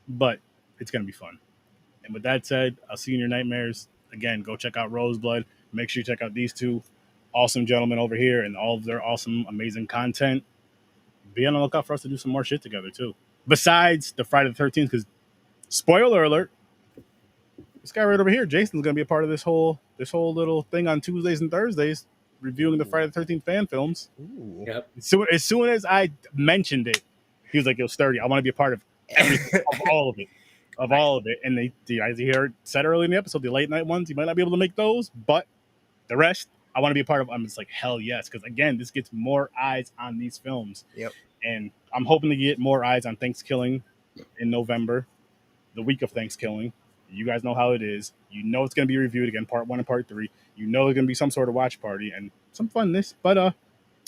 but it's going to be fun. And with that said, I'll see you in your nightmares. Again, go check out Roseblood. Make sure you check out these two awesome gentlemen over here and all of their awesome, amazing content. Be on the lookout for us to do some more shit together, too. Besides the Friday the 13th, because, spoiler alert, this guy right over here, Jason's going to be a part of this whole little thing on Tuesdays and Thursdays, reviewing the Friday the 13th fan films. Ooh. Yep. As soon as I mentioned it, he was like, yo, Sturdy, I want to be a part of everything, of all of it. And as you heard, said early in the episode, the late night ones, you might not be able to make those, but the rest, I want to be a part of. I'm just like, hell yes. Because again, this gets more eyes on these films. Yep. And I'm hoping to get more eyes on Thanksgiving in November, the week of Thanksgiving. You guys know how it is. You know it's going to be reviewed again, part 1 and part 3. You know there's going to be some sort of watch party and some funness. But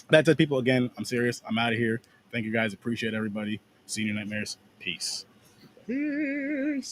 that's it, people. Again, I'm serious. I'm out of here. Thank you guys. Appreciate everybody. See you in your nightmares. Peace. Peace.